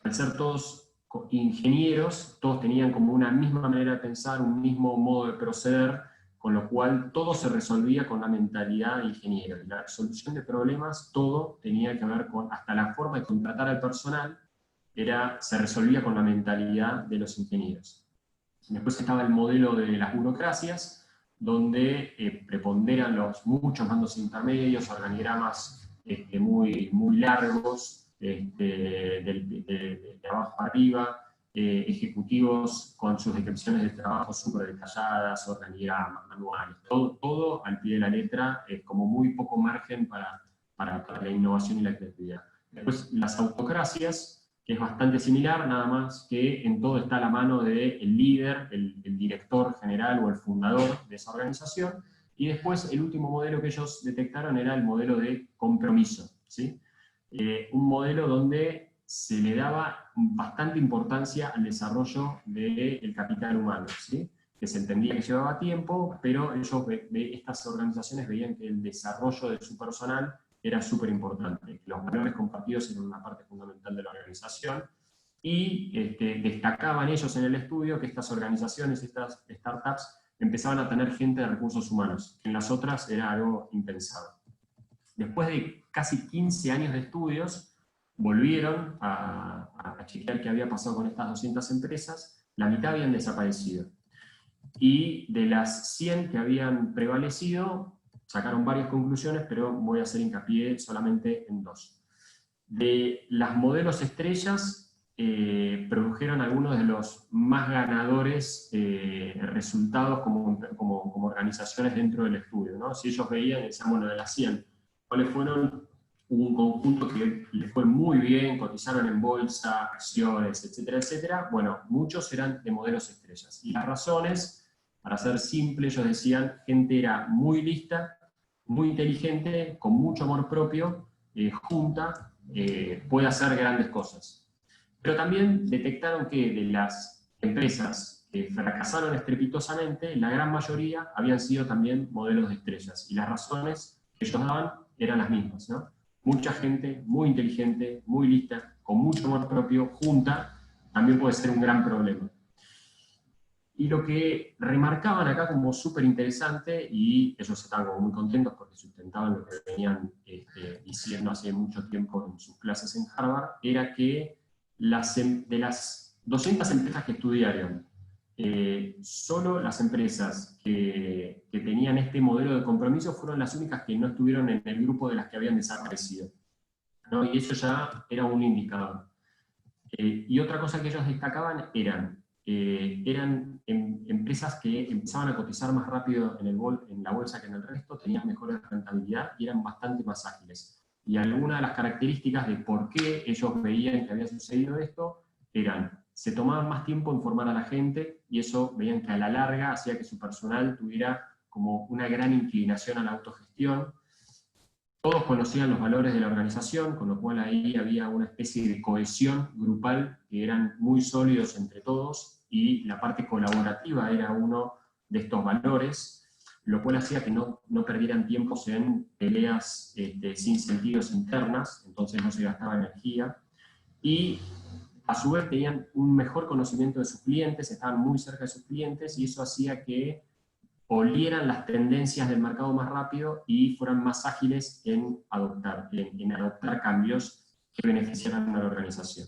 al ser todos ingenieros, todos tenían como una misma manera de pensar, un mismo modo de proceder, con lo cual todo se resolvía con la mentalidad de ingeniero. Y la resolución de problemas, todo tenía que ver con, hasta la forma de contratar al personal, se resolvía con la mentalidad de los ingenieros. Después estaba el modelo de las burocracias, donde preponderan los muchos mandos intermedios, organigramas muy largos, de abajo arriba, ejecutivos con sus descripciones de trabajo súper detalladas, organigramas, manuales, todo al pie de la letra, como muy poco margen para la innovación y la creatividad. Después las autocracias, que es bastante similar, nada más que en todo está la mano del líder, el director general o el fundador de esa organización, y después el último modelo que ellos detectaron era el modelo de compromiso, ¿sí? Un modelo donde se le daba bastante importancia al desarrollo del capital humano, ¿sí? Que se entendía que llevaba tiempo, pero estas organizaciones veían que el desarrollo de su personal era súper importante. Los valores compartidos eran una parte fundamental de la organización, y destacaban ellos en el estudio que estas organizaciones, estas startups, empezaban a tener gente de recursos humanos, que en las otras era algo impensado. Después de casi 15 años de estudios, volvieron a chequear qué había pasado con estas 200 empresas, la mitad habían desaparecido. Y de las 100 que habían prevalecido, sacaron varias conclusiones, pero voy a hacer hincapié solamente en 2. De las modelos estrellas, produjeron algunos de los más ganadores resultados como organizaciones dentro del estudio, ¿no? Si ellos veían, decían, bueno, de las 100, ¿cuáles fueron? Hubo un conjunto que les fue muy bien, cotizaron en bolsa, acciones, etcétera, etcétera. Bueno, muchos eran de modelos estrellas. Y las razones, para ser simple, ellos decían, gente era muy lista, muy inteligente, con mucho amor propio, junta, puede hacer grandes cosas. Pero también detectaron que de las empresas que fracasaron estrepitosamente, la gran mayoría habían sido también modelos de estrellas. Y las razones que ellos daban eran las mismas, ¿no? Mucha gente muy inteligente, muy lista, con mucho amor propio, junta, también puede ser un gran problema. Y lo que remarcaban acá como súper interesante, y ellos estaban como muy contentos porque sustentaban lo que venían diciendo hace mucho tiempo en sus clases en Harvard, era que de las 200 empresas que estudiaron, solo las empresas que tenían este modelo de compromiso fueron las únicas que no estuvieron en el grupo de las que habían desaparecido, ¿no? Y eso ya era un indicador. Y otra cosa que ellos destacaban eran empresas que empezaban a cotizar más rápido en la bolsa que en el resto, tenían mejor rentabilidad y eran bastante más ágiles. Y algunas de las características de por qué ellos veían que había sucedido esto eran se tomaban más tiempo en formar a la gente, y eso veían que a la larga hacía que su personal tuviera como una gran inclinación a la autogestión. Todos conocían los valores de la organización, con lo cual ahí había una especie de cohesión grupal que eran muy sólidos entre todos, y la parte colaborativa era uno de estos valores, lo cual hacía que no perdieran tiempos en peleas sin sentidos internas, entonces no se gastaba energía, y a su vez tenían un mejor conocimiento de sus clientes, estaban muy cerca de sus clientes, y eso hacía que olieran las tendencias del mercado más rápido y fueran más ágiles en adoptar cambios que beneficiaran a la organización.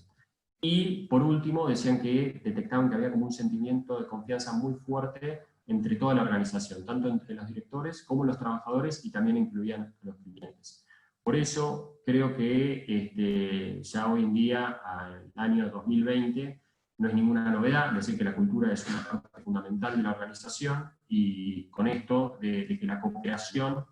Y por último, decían que detectaban que había como un sentimiento de confianza muy fuerte entre toda la organización, tanto entre los directores como los trabajadores, y también incluían a los clientes. Por eso creo que ya hoy en día, al año 2020, no es ninguna novedad decir que la cultura es una parte fundamental de la organización, y con esto de que la cooperación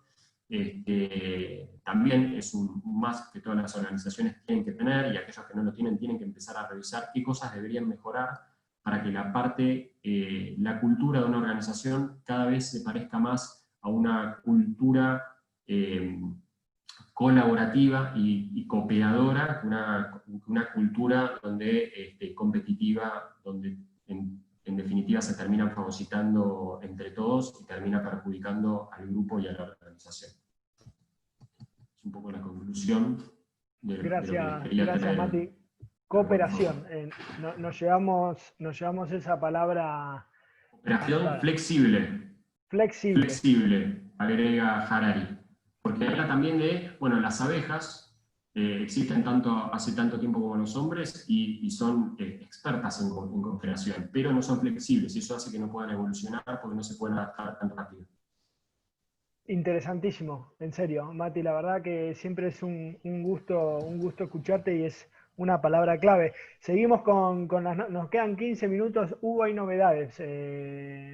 también es un más que todas las organizaciones tienen que tener, y aquellos que no lo tienen tienen que empezar a revisar qué cosas deberían mejorar para que la cultura de una organización cada vez se parezca más a una cultura colaborativa y cooperadora, una cultura competitiva, donde en definitiva se terminan fagocitando entre todos y termina perjudicando al grupo y a la organización. Es un poco la conclusión de lo que quería Gracias traer. Mati. Cooperación, nos llevamos esa palabra. Cooperación flexible. Flexible, agrega Harari. Porque habla también de, bueno, las abejas existen hace tanto tiempo como los hombres, y son expertas en cooperación, pero no son flexibles, y eso hace que no puedan evolucionar porque no se pueden adaptar tan rápido. Interesantísimo, en serio, Mati, la verdad que siempre es un gusto escucharte, y es una palabra clave. Seguimos nos quedan 15 minutos. Hubo hay novedades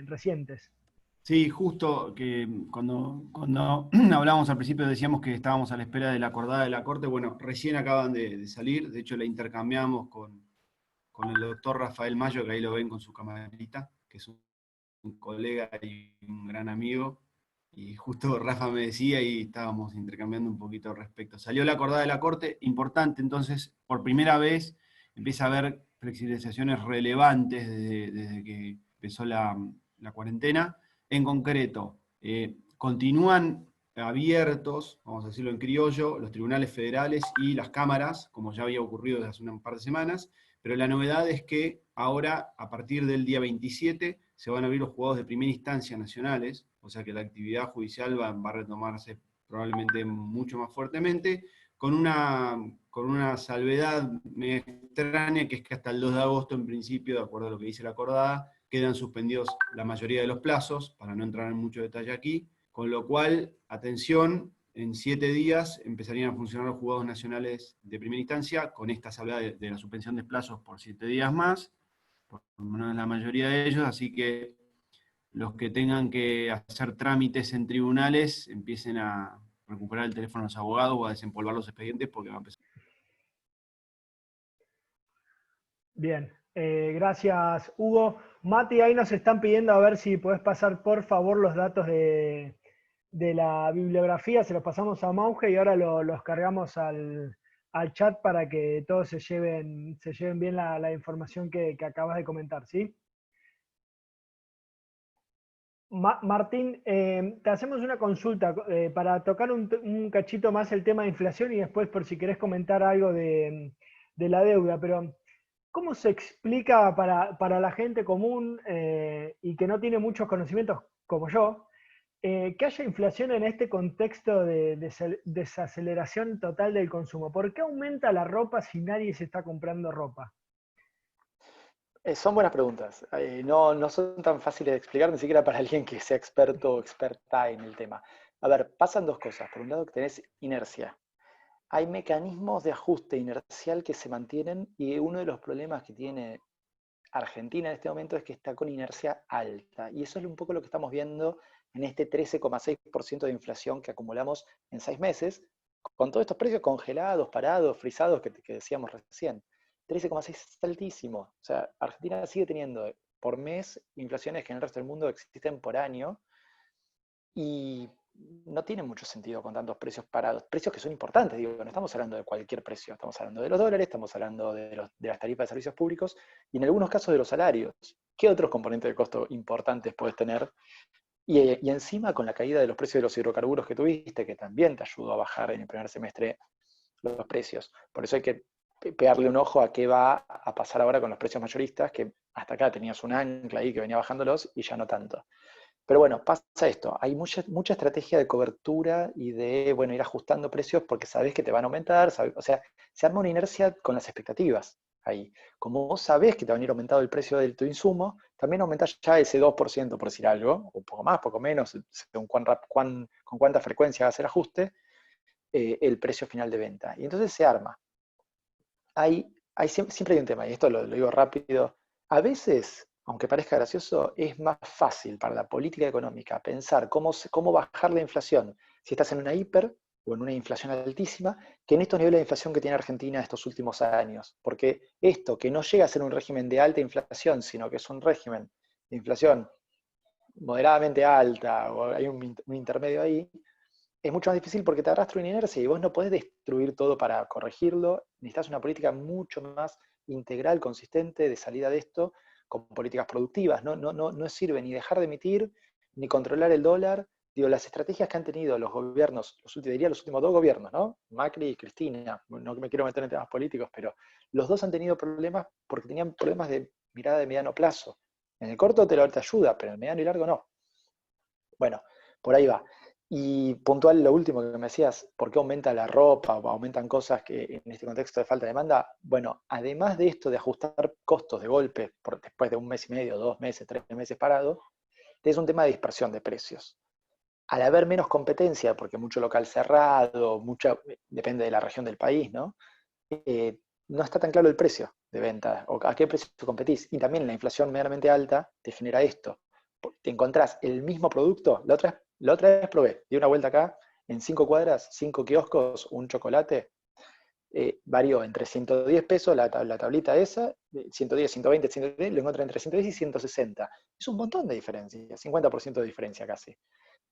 recientes. Sí, justo que cuando hablábamos al principio decíamos que estábamos a la espera de la acordada de la Corte. Bueno, recién acaban de salir, de hecho la intercambiamos con el doctor Rafael Mayo, que ahí lo ven con su camarita, que es un colega y un gran amigo, y justo Rafa me decía y estábamos intercambiando un poquito al respecto. Salió la acordada de la Corte, importante, entonces por primera vez empieza a haber flexibilizaciones relevantes desde que empezó la cuarentena. En concreto, continúan abiertos, vamos a decirlo en criollo, los tribunales federales y las cámaras, como ya había ocurrido desde hace un par de semanas, pero la novedad es que ahora, a partir del día 27, se van a abrir los juzgados de primera instancia nacionales, o sea que la actividad judicial va a retomarse probablemente mucho más fuertemente, con una salvedad extraña, que es que hasta el 2 de agosto, en principio, de acuerdo a lo que dice la acordada, quedan suspendidos la mayoría de los plazos, para no entrar en mucho detalle aquí, con lo cual, atención, en 7 días empezarían a funcionar los juzgados nacionales de primera instancia, con esta salvedad de la suspensión de plazos por 7 días más, por lo menos la mayoría de ellos, así que los que tengan que hacer trámites en tribunales empiecen a recuperar el teléfono de los abogados o a desempolvar los expedientes, porque va a empezar. Bien, gracias Hugo. Mati, ahí nos están pidiendo a ver si podés pasar por favor los datos de la bibliografía. Se los pasamos a Mauge y ahora los cargamos al chat para que todos se lleven bien la información que acabas de comentar, ¿sí? Martín, te hacemos una consulta para tocar un cachito más el tema de inflación, y después por si querés comentar algo de la deuda, pero ¿cómo se explica para la gente común y que no tiene muchos conocimientos como yo, que haya inflación en este contexto de desaceleración total del consumo? ¿Por qué aumenta la ropa si nadie se está comprando ropa? Son buenas preguntas. No son tan fáciles de explicar, ni siquiera para alguien que sea experto o experta en el tema. A ver, pasan dos cosas. Por un lado, que tenés inercia. Hay mecanismos de ajuste inercial que se mantienen, y uno de los problemas que tiene Argentina en este momento es que está con inercia alta. Y eso es un poco lo que estamos viendo en este 13,6% de inflación que acumulamos en 6 meses, con todos estos precios congelados, parados, frisados que decíamos recién. 13,6 es altísimo. O sea, Argentina sigue teniendo por mes inflaciones que en el resto del mundo existen por año, y no tiene mucho sentido con tantos precios parados. Precios que son importantes, digo, no estamos hablando de cualquier precio, estamos hablando de los dólares, estamos hablando de las tarifas de servicios públicos y en algunos casos de los salarios. ¿Qué otros componentes de costo importantes puedes tener? Y encima con la caída de los precios de los hidrocarburos que tuviste, que también te ayudó a bajar en el primer semestre los precios. Por eso hay que pegarle un ojo a qué va a pasar ahora con los precios mayoristas, que hasta acá tenías un ancla ahí que venía bajándolos y ya no tanto. Pero bueno, pasa esto, hay mucha estrategia de cobertura y de, bueno, ir ajustando precios porque sabes que te van a aumentar, o sea, se arma una inercia con las expectativas ahí. Como vos sabés que te va a venir aumentado el precio de tu insumo, también aumentás ya ese 2%, por decir algo, un poco más, poco menos, según con cuánta frecuencia hagas el ajuste, el precio final de venta. Y entonces se arma. Siempre hay un tema, y esto lo digo rápido, a veces, aunque parezca gracioso, es más fácil para la política económica pensar cómo bajar la inflación si estás en una hiper o en una inflación altísima, que en estos niveles de inflación que tiene Argentina estos últimos años. Porque esto, que no llega a ser un régimen de alta inflación, sino que es un régimen de inflación moderadamente alta, o hay un intermedio ahí, es mucho más difícil porque te arrastra una inercia y vos no podés destruir todo para corregirlo. Necesitas una política mucho más integral, consistente de salida de esto, con políticas productivas. No sirve ni dejar de emitir, ni controlar el dólar. Digo, las estrategias que han tenido los gobiernos, los últimos 2 gobiernos, ¿no? Macri y Cristina, no me quiero meter en temas políticos, pero los dos han tenido problemas porque tenían problemas de mirada de mediano plazo. En el corto te ayuda, pero en el mediano y largo no. Bueno, por ahí va. Y puntual, lo último que me decías, ¿por qué aumenta la ropa o aumentan cosas que en este contexto de falta de demanda? Bueno, además de esto de ajustar costos de golpe después de 1 mes y medio, 2 meses, 3 meses parado, es un tema de dispersión de precios. Al haber menos competencia, porque mucho local cerrado, depende de la región del país, ¿no? No está tan claro el precio de venta o a qué precio competís. Y también la inflación medianamente alta te genera esto. Te encontrás el mismo producto. La otra vez probé, di una vuelta acá, en 5 cuadras, 5 kioscos, un chocolate, varió entre 110 pesos la tablita esa, 110, 120, 110, lo encontré entre 110 y 160. Es un montón de diferencia, 50% de diferencia casi.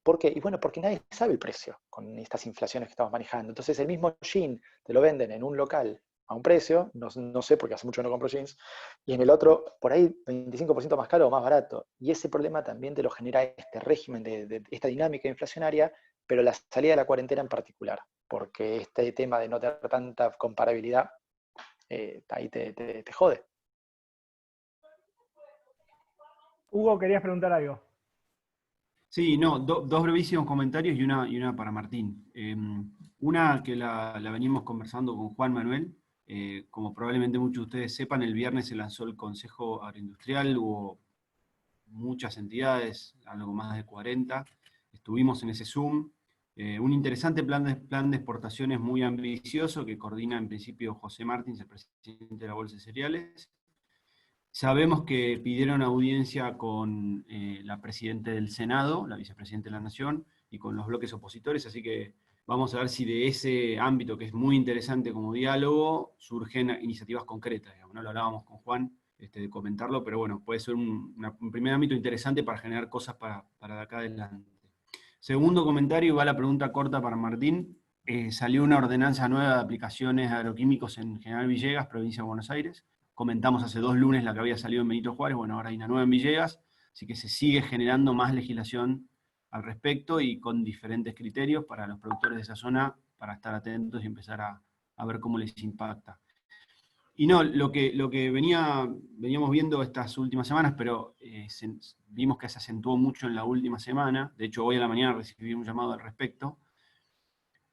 ¿Por qué? Y bueno, porque nadie sabe el precio con estas inflaciones que estamos manejando. Entonces el mismo jean te lo venden en un local a un precio, no sé porque hace mucho no compro jeans, y en el otro por ahí 25% más caro o más barato. Y ese problema también te lo genera este régimen de esta dinámica inflacionaria, pero la salida de la cuarentena en particular, porque este tema de no tener tanta comparabilidad, ahí te jode. Hugo, querías preguntar algo. Sí, no, dos brevísimos comentarios y una para Martín. Una que la venimos conversando con Juan Manuel. Como probablemente muchos de ustedes sepan, el viernes se lanzó el Consejo Agroindustrial, hubo muchas entidades, algo más de 40. Estuvimos en ese Zoom. Un interesante plan de exportaciones muy ambicioso que coordina en principio José Martins, el presidente de la Bolsa de Cereales. Sabemos que pidieron audiencia con la presidenta del Senado, la vicepresidenta de la Nación, y con los bloques opositores, así que vamos a ver si de ese ámbito, que es muy interesante como diálogo, surgen iniciativas concretas. Digamos, ¿no? Lo hablábamos con Juan, de comentarlo, pero bueno, puede ser un primer ámbito interesante para generar cosas para de acá adelante. Segundo comentario, va la pregunta corta para Martín. Salió una ordenanza nueva de aplicaciones de agroquímicos en General Villegas, provincia de Buenos Aires. Comentamos hace 2 lunes la que había salido en Benito Juárez, bueno, ahora hay una nueva en Villegas, así que se sigue generando más legislación al respecto y con diferentes criterios para los productores de esa zona, para estar atentos y empezar a ver cómo les impacta. Y no, lo que veníamos viendo estas últimas semanas, pero vimos que se acentuó mucho en la última semana, de hecho hoy a la mañana recibí un llamado al respecto.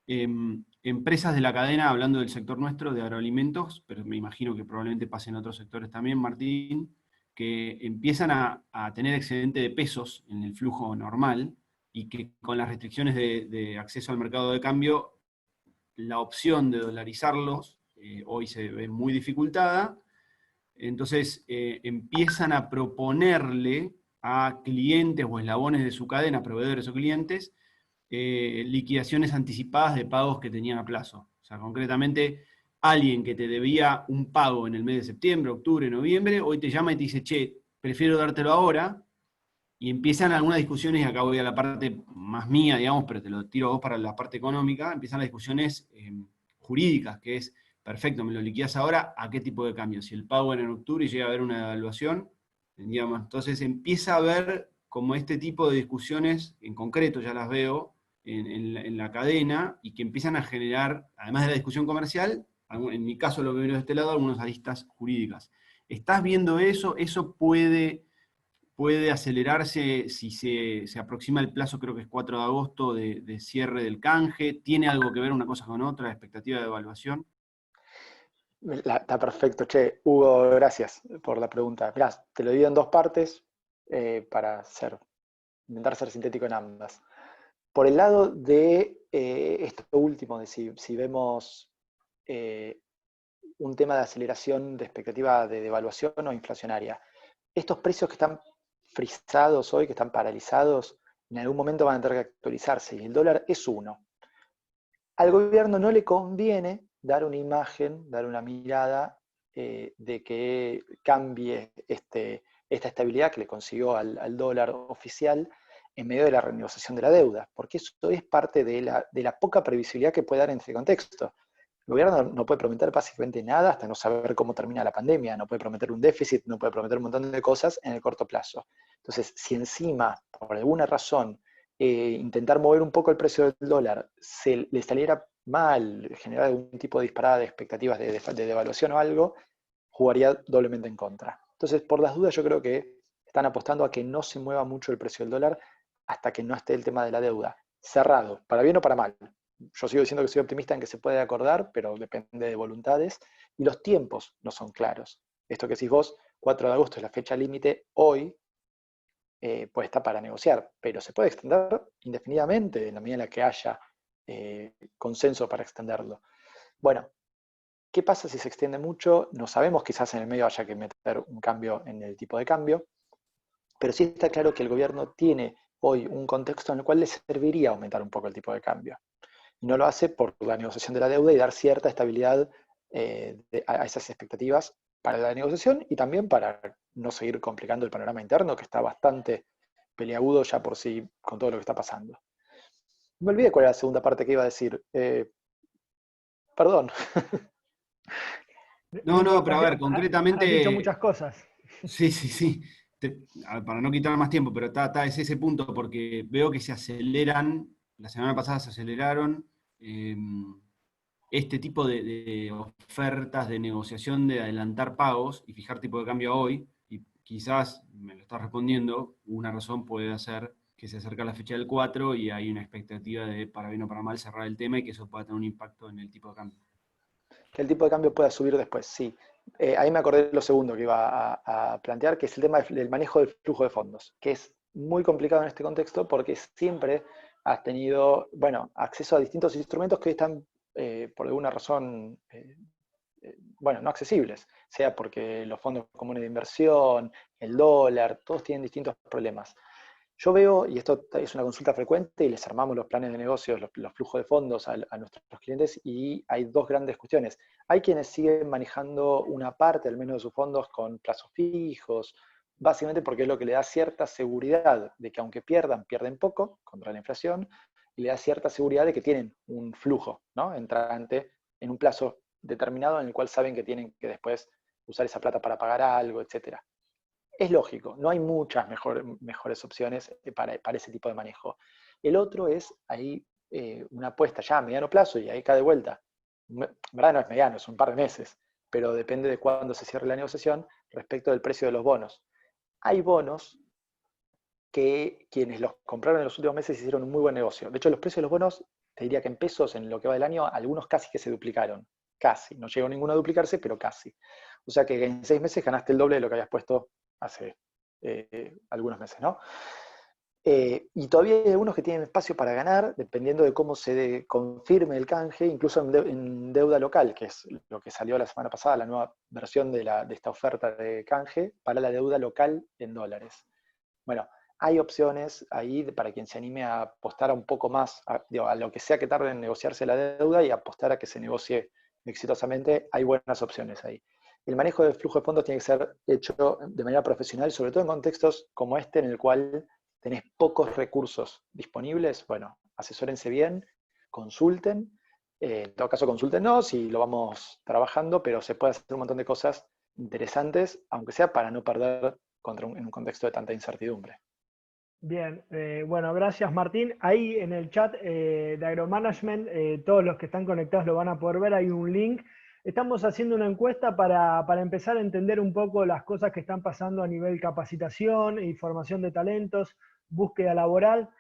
Empresas de la cadena, hablando del sector nuestro, de agroalimentos, pero me imagino que probablemente pase en otros sectores también, Martín, que empiezan a tener excedente de pesos en el flujo normal y que con las restricciones de acceso al mercado de cambio, la opción de dolarizarlos hoy se ve muy dificultada. Entonces empiezan a proponerle a clientes o eslabones de su cadena, proveedores o clientes, liquidaciones anticipadas de pagos que tenían a plazo. O sea, concretamente, alguien que te debía un pago en el mes de septiembre, octubre, noviembre, hoy te llama y te dice, che, prefiero dártelo ahora, y empiezan algunas discusiones, y acá voy a la parte más mía, digamos, pero te lo tiro a vos para la parte económica, empiezan las discusiones jurídicas, que es, perfecto, me lo liquidás ahora, ¿a qué tipo de cambio? Si el pago era en octubre y llega a haber una devaluación, digamos, entonces empieza a haber como este tipo de discusiones, en concreto ya las veo, en la cadena, y que empiezan a generar, además de la discusión comercial, en mi caso lo que veo de este lado, algunas aristas jurídicas. ¿Estás viendo eso? ¿Eso puede acelerarse si se aproxima el plazo, creo que es 4 de agosto, de cierre del canje? ¿Tiene algo que ver una cosa con otra, expectativa de evaluación? Está perfecto, che. Hugo, gracias por la pregunta. Mirá, te lo divido en dos partes para intentar ser sintético en ambas. Por el lado de esto último, de si vemos un tema de aceleración de expectativa de devaluación o inflacionaria. Estos precios que están frisados hoy, que están paralizados, en algún momento van a tener que actualizarse, y el dólar es uno. Al gobierno no le conviene dar una imagen, dar una mirada de que cambie esta estabilidad que le consiguió al dólar oficial en medio de la renegociación de la deuda, porque eso es parte de la poca previsibilidad que puede dar en este contexto. El gobierno no puede prometer básicamente nada hasta no saber cómo termina la pandemia, no puede prometer un déficit, no puede prometer un montón de cosas en el corto plazo. Entonces, si encima, por alguna razón, intentar mover un poco el precio del dólar le saliera mal, generar algún tipo de disparada de expectativas de devaluación o algo, jugaría doblemente en contra. Entonces, por las dudas, yo creo que están apostando a que no se mueva mucho el precio del dólar hasta que no esté el tema de la deuda cerrado, para bien o para mal. Yo sigo diciendo que soy optimista en que se puede acordar, pero depende de voluntades, y los tiempos no son claros. Esto que decís vos, 4 de agosto es la fecha límite, hoy puede estar para negociar, pero se puede extender indefinidamente en la medida en la que haya consenso para extenderlo. Bueno, ¿qué pasa si se extiende mucho? No sabemos, quizás en el medio haya que meter un cambio en el tipo de cambio, pero sí está claro que el gobierno tiene hoy un contexto en el cual le serviría aumentar un poco el tipo de cambio. Y no lo hace por la negociación de la deuda y dar cierta estabilidad a esas expectativas para la negociación y también para no seguir complicando el panorama interno, que está bastante peliagudo ya por sí con todo lo que está pasando. Me olvidé cuál era la segunda parte que iba a decir. Perdón. No, pero a ver, Has dicho concretamente, muchas cosas. sí. Para no quitar más tiempo, pero es ese punto, porque veo que se aceleran, la semana pasada se aceleraron este tipo de ofertas de negociación, de adelantar pagos y fijar tipo de cambio hoy, y quizás, me lo estás respondiendo, una razón puede ser que se acerca la fecha del 4 y hay una expectativa de, para bien o para mal, cerrar el tema y que eso pueda tener un impacto en el tipo de cambio. Que el tipo de cambio pueda subir después, sí. Ahí me acordé de lo segundo que iba a plantear, que es el tema del manejo del flujo de fondos, que es muy complicado en este contexto porque siempre has tenido, bueno, acceso a distintos instrumentos que hoy están, por alguna razón, bueno, no accesibles, sea porque los fondos comunes de inversión, el dólar, todos tienen distintos problemas. Yo veo, y esto es una consulta frecuente, y les armamos los planes de negocios, los flujos de fondos a nuestros clientes, y hay dos grandes cuestiones. Hay quienes siguen manejando una parte, al menos de sus fondos, con plazos fijos, básicamente porque es lo que le da cierta seguridad de que aunque pierden poco contra la inflación, y le da cierta seguridad de que tienen un flujo, ¿no?, entrante en un plazo determinado en el cual saben que tienen que después usar esa plata para pagar algo, etc. Es lógico, no hay muchas mejores opciones para ese tipo de manejo. El otro es ahí una apuesta ya a mediano plazo, y ahí cae de vuelta. En verdad no es mediano, es un par de meses, pero depende de cuándo se cierre la negociación respecto del precio de los bonos. Hay bonos que quienes los compraron en los últimos meses hicieron un muy buen negocio. De hecho, los precios de los bonos, te diría que en pesos, en lo que va del año, algunos casi que se duplicaron. Casi, no llegó ninguno a duplicarse, pero casi. O sea que en 6 meses ganaste el doble de lo que habías puesto hace algunos meses, ¿no? Y todavía hay algunos que tienen espacio para ganar, dependiendo de cómo se confirme el canje, incluso en deuda local, que es lo que salió la semana pasada, la nueva versión de esta oferta de canje para la deuda local en dólares. Bueno, hay opciones ahí para quien se anime a apostar a un poco más, a lo que sea que tarde en negociarse la deuda, y apostar a que se negocie exitosamente, hay buenas opciones ahí. El manejo del flujo de fondos tiene que ser hecho de manera profesional, sobre todo en contextos como este, en el cual tenés pocos recursos disponibles. Bueno, asesórense bien, consulten. En todo caso, consúltenos y lo vamos trabajando, pero se puede hacer un montón de cosas interesantes, aunque sea para no perder en un contexto de tanta incertidumbre. Bien, bueno, gracias Martín. Ahí en el chat de AgroManagement, todos los que están conectados lo van a poder ver, hay un link. Estamos haciendo una encuesta para empezar a entender un poco las cosas que están pasando a nivel capacitación y formación de talentos, búsqueda laboral.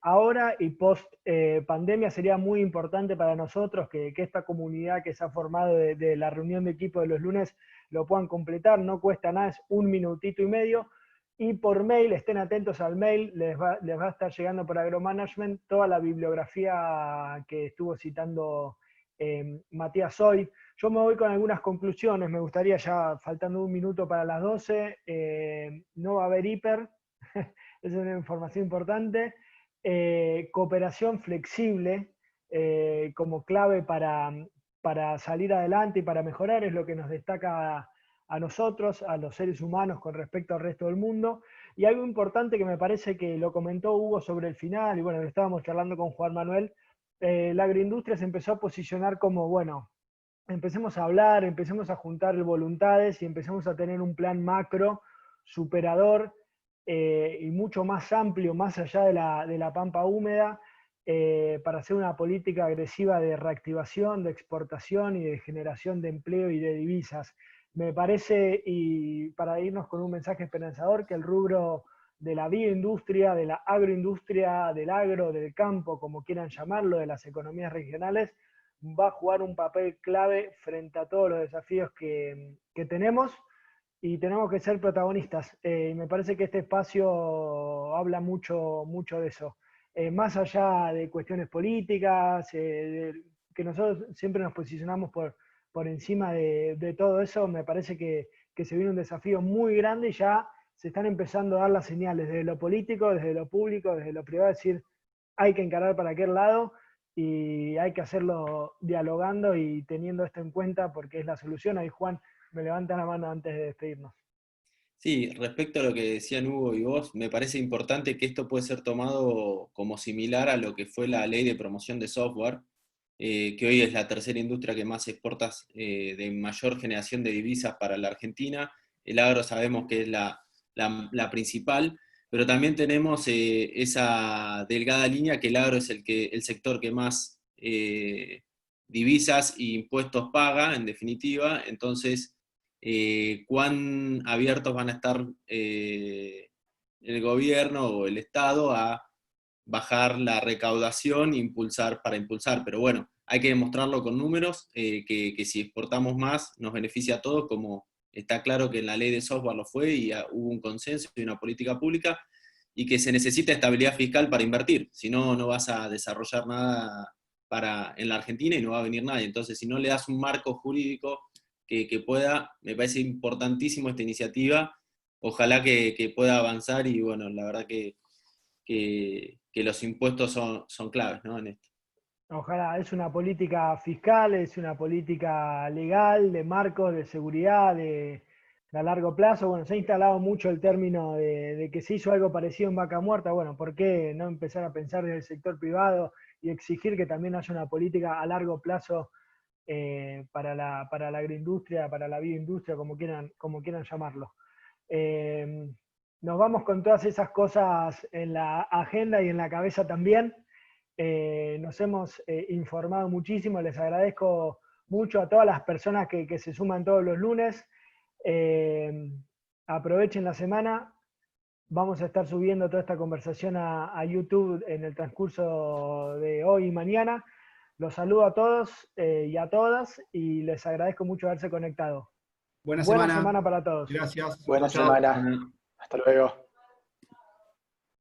Ahora y post pandemia sería muy importante para nosotros que esta comunidad que se ha formado de la reunión de equipo de los lunes lo puedan completar, no cuesta nada, es 1 minutito y medio. Y por mail, estén atentos al mail, les va a estar llegando por AgroManagement toda la bibliografía que estuvo citando Matías hoy. Yo me voy con algunas conclusiones, me gustaría ya, faltando 1 minuto para las 12, no va a haber hiper, es una información importante. Cooperación flexible como clave para salir adelante y para mejorar es lo que nos destaca a nosotros, a los seres humanos con respecto al resto del mundo. Y algo importante que me parece que lo comentó Hugo sobre el final, y bueno, lo estábamos charlando con Juan Manuel, la agroindustria se empezó a posicionar como, bueno, empecemos a hablar, empecemos a juntar voluntades y empecemos a tener un plan macro, superador y mucho más amplio, más allá de la pampa húmeda, para hacer una política agresiva de reactivación, de exportación y de generación de empleo y de divisas. Me parece, y para irnos con un mensaje esperanzador, que el rubro de la bioindustria, de la agroindustria, del agro, del campo, como quieran llamarlo, de las economías regionales, va a jugar un papel clave frente a todos los desafíos que tenemos y tenemos que ser protagonistas. Y me parece que este espacio habla mucho de eso. Más allá de cuestiones políticas, que nosotros siempre nos posicionamos por encima de todo eso, me parece que se viene un desafío muy grande y ya se están empezando a dar las señales desde lo político, desde lo público, desde lo privado, es decir, hay que encarar para aquel lado y hay que hacerlo dialogando y teniendo esto en cuenta porque es la solución. Ahí Juan me levanta la mano antes de despedirnos. Sí, respecto a lo que decían Hugo y vos, me parece importante que esto puede ser tomado como similar a lo que fue la ley de promoción de software, que hoy es la tercera industria que más exporta, de mayor generación de divisas para la Argentina. El agro sabemos que es la principal, pero también tenemos esa delgada línea que el agro es el sector que más divisas e impuestos paga, en definitiva. Entonces, cuán abiertos van a estar el gobierno o el Estado a bajar la recaudación para impulsar. Pero bueno, hay que demostrarlo con números, que si exportamos más nos beneficia a todos, como está claro que en la ley de software lo fue y hubo un consenso y una política pública, y que se necesita estabilidad fiscal para invertir, si no, no vas a desarrollar nada en la Argentina y no va a venir nadie. Entonces, si no le das un marco jurídico que pueda, me parece importantísimo esta iniciativa, ojalá que pueda avanzar y bueno, la verdad que los impuestos son claves, ¿no? En esto. Ojalá, es una política fiscal, es una política legal, de marcos, de seguridad, de a largo plazo. Bueno, se ha instalado mucho el término de que se hizo algo parecido en Vaca Muerta. Bueno, ¿por qué no empezar a pensar en el sector privado y exigir que también haya una política a largo plazo para la agroindustria, para la bioindustria, como quieran llamarlo? Nos vamos con todas esas cosas en la agenda y en la cabeza también. Nos hemos informado muchísimo, les agradezco mucho a todas las personas que se suman todos los lunes. Aprovechen la semana, vamos a estar subiendo toda esta conversación a YouTube en el transcurso de hoy y mañana. Los saludo a todos y a todas y les agradezco mucho haberse conectado. Buena semana para todos. Gracias. Buena semana. Hasta luego.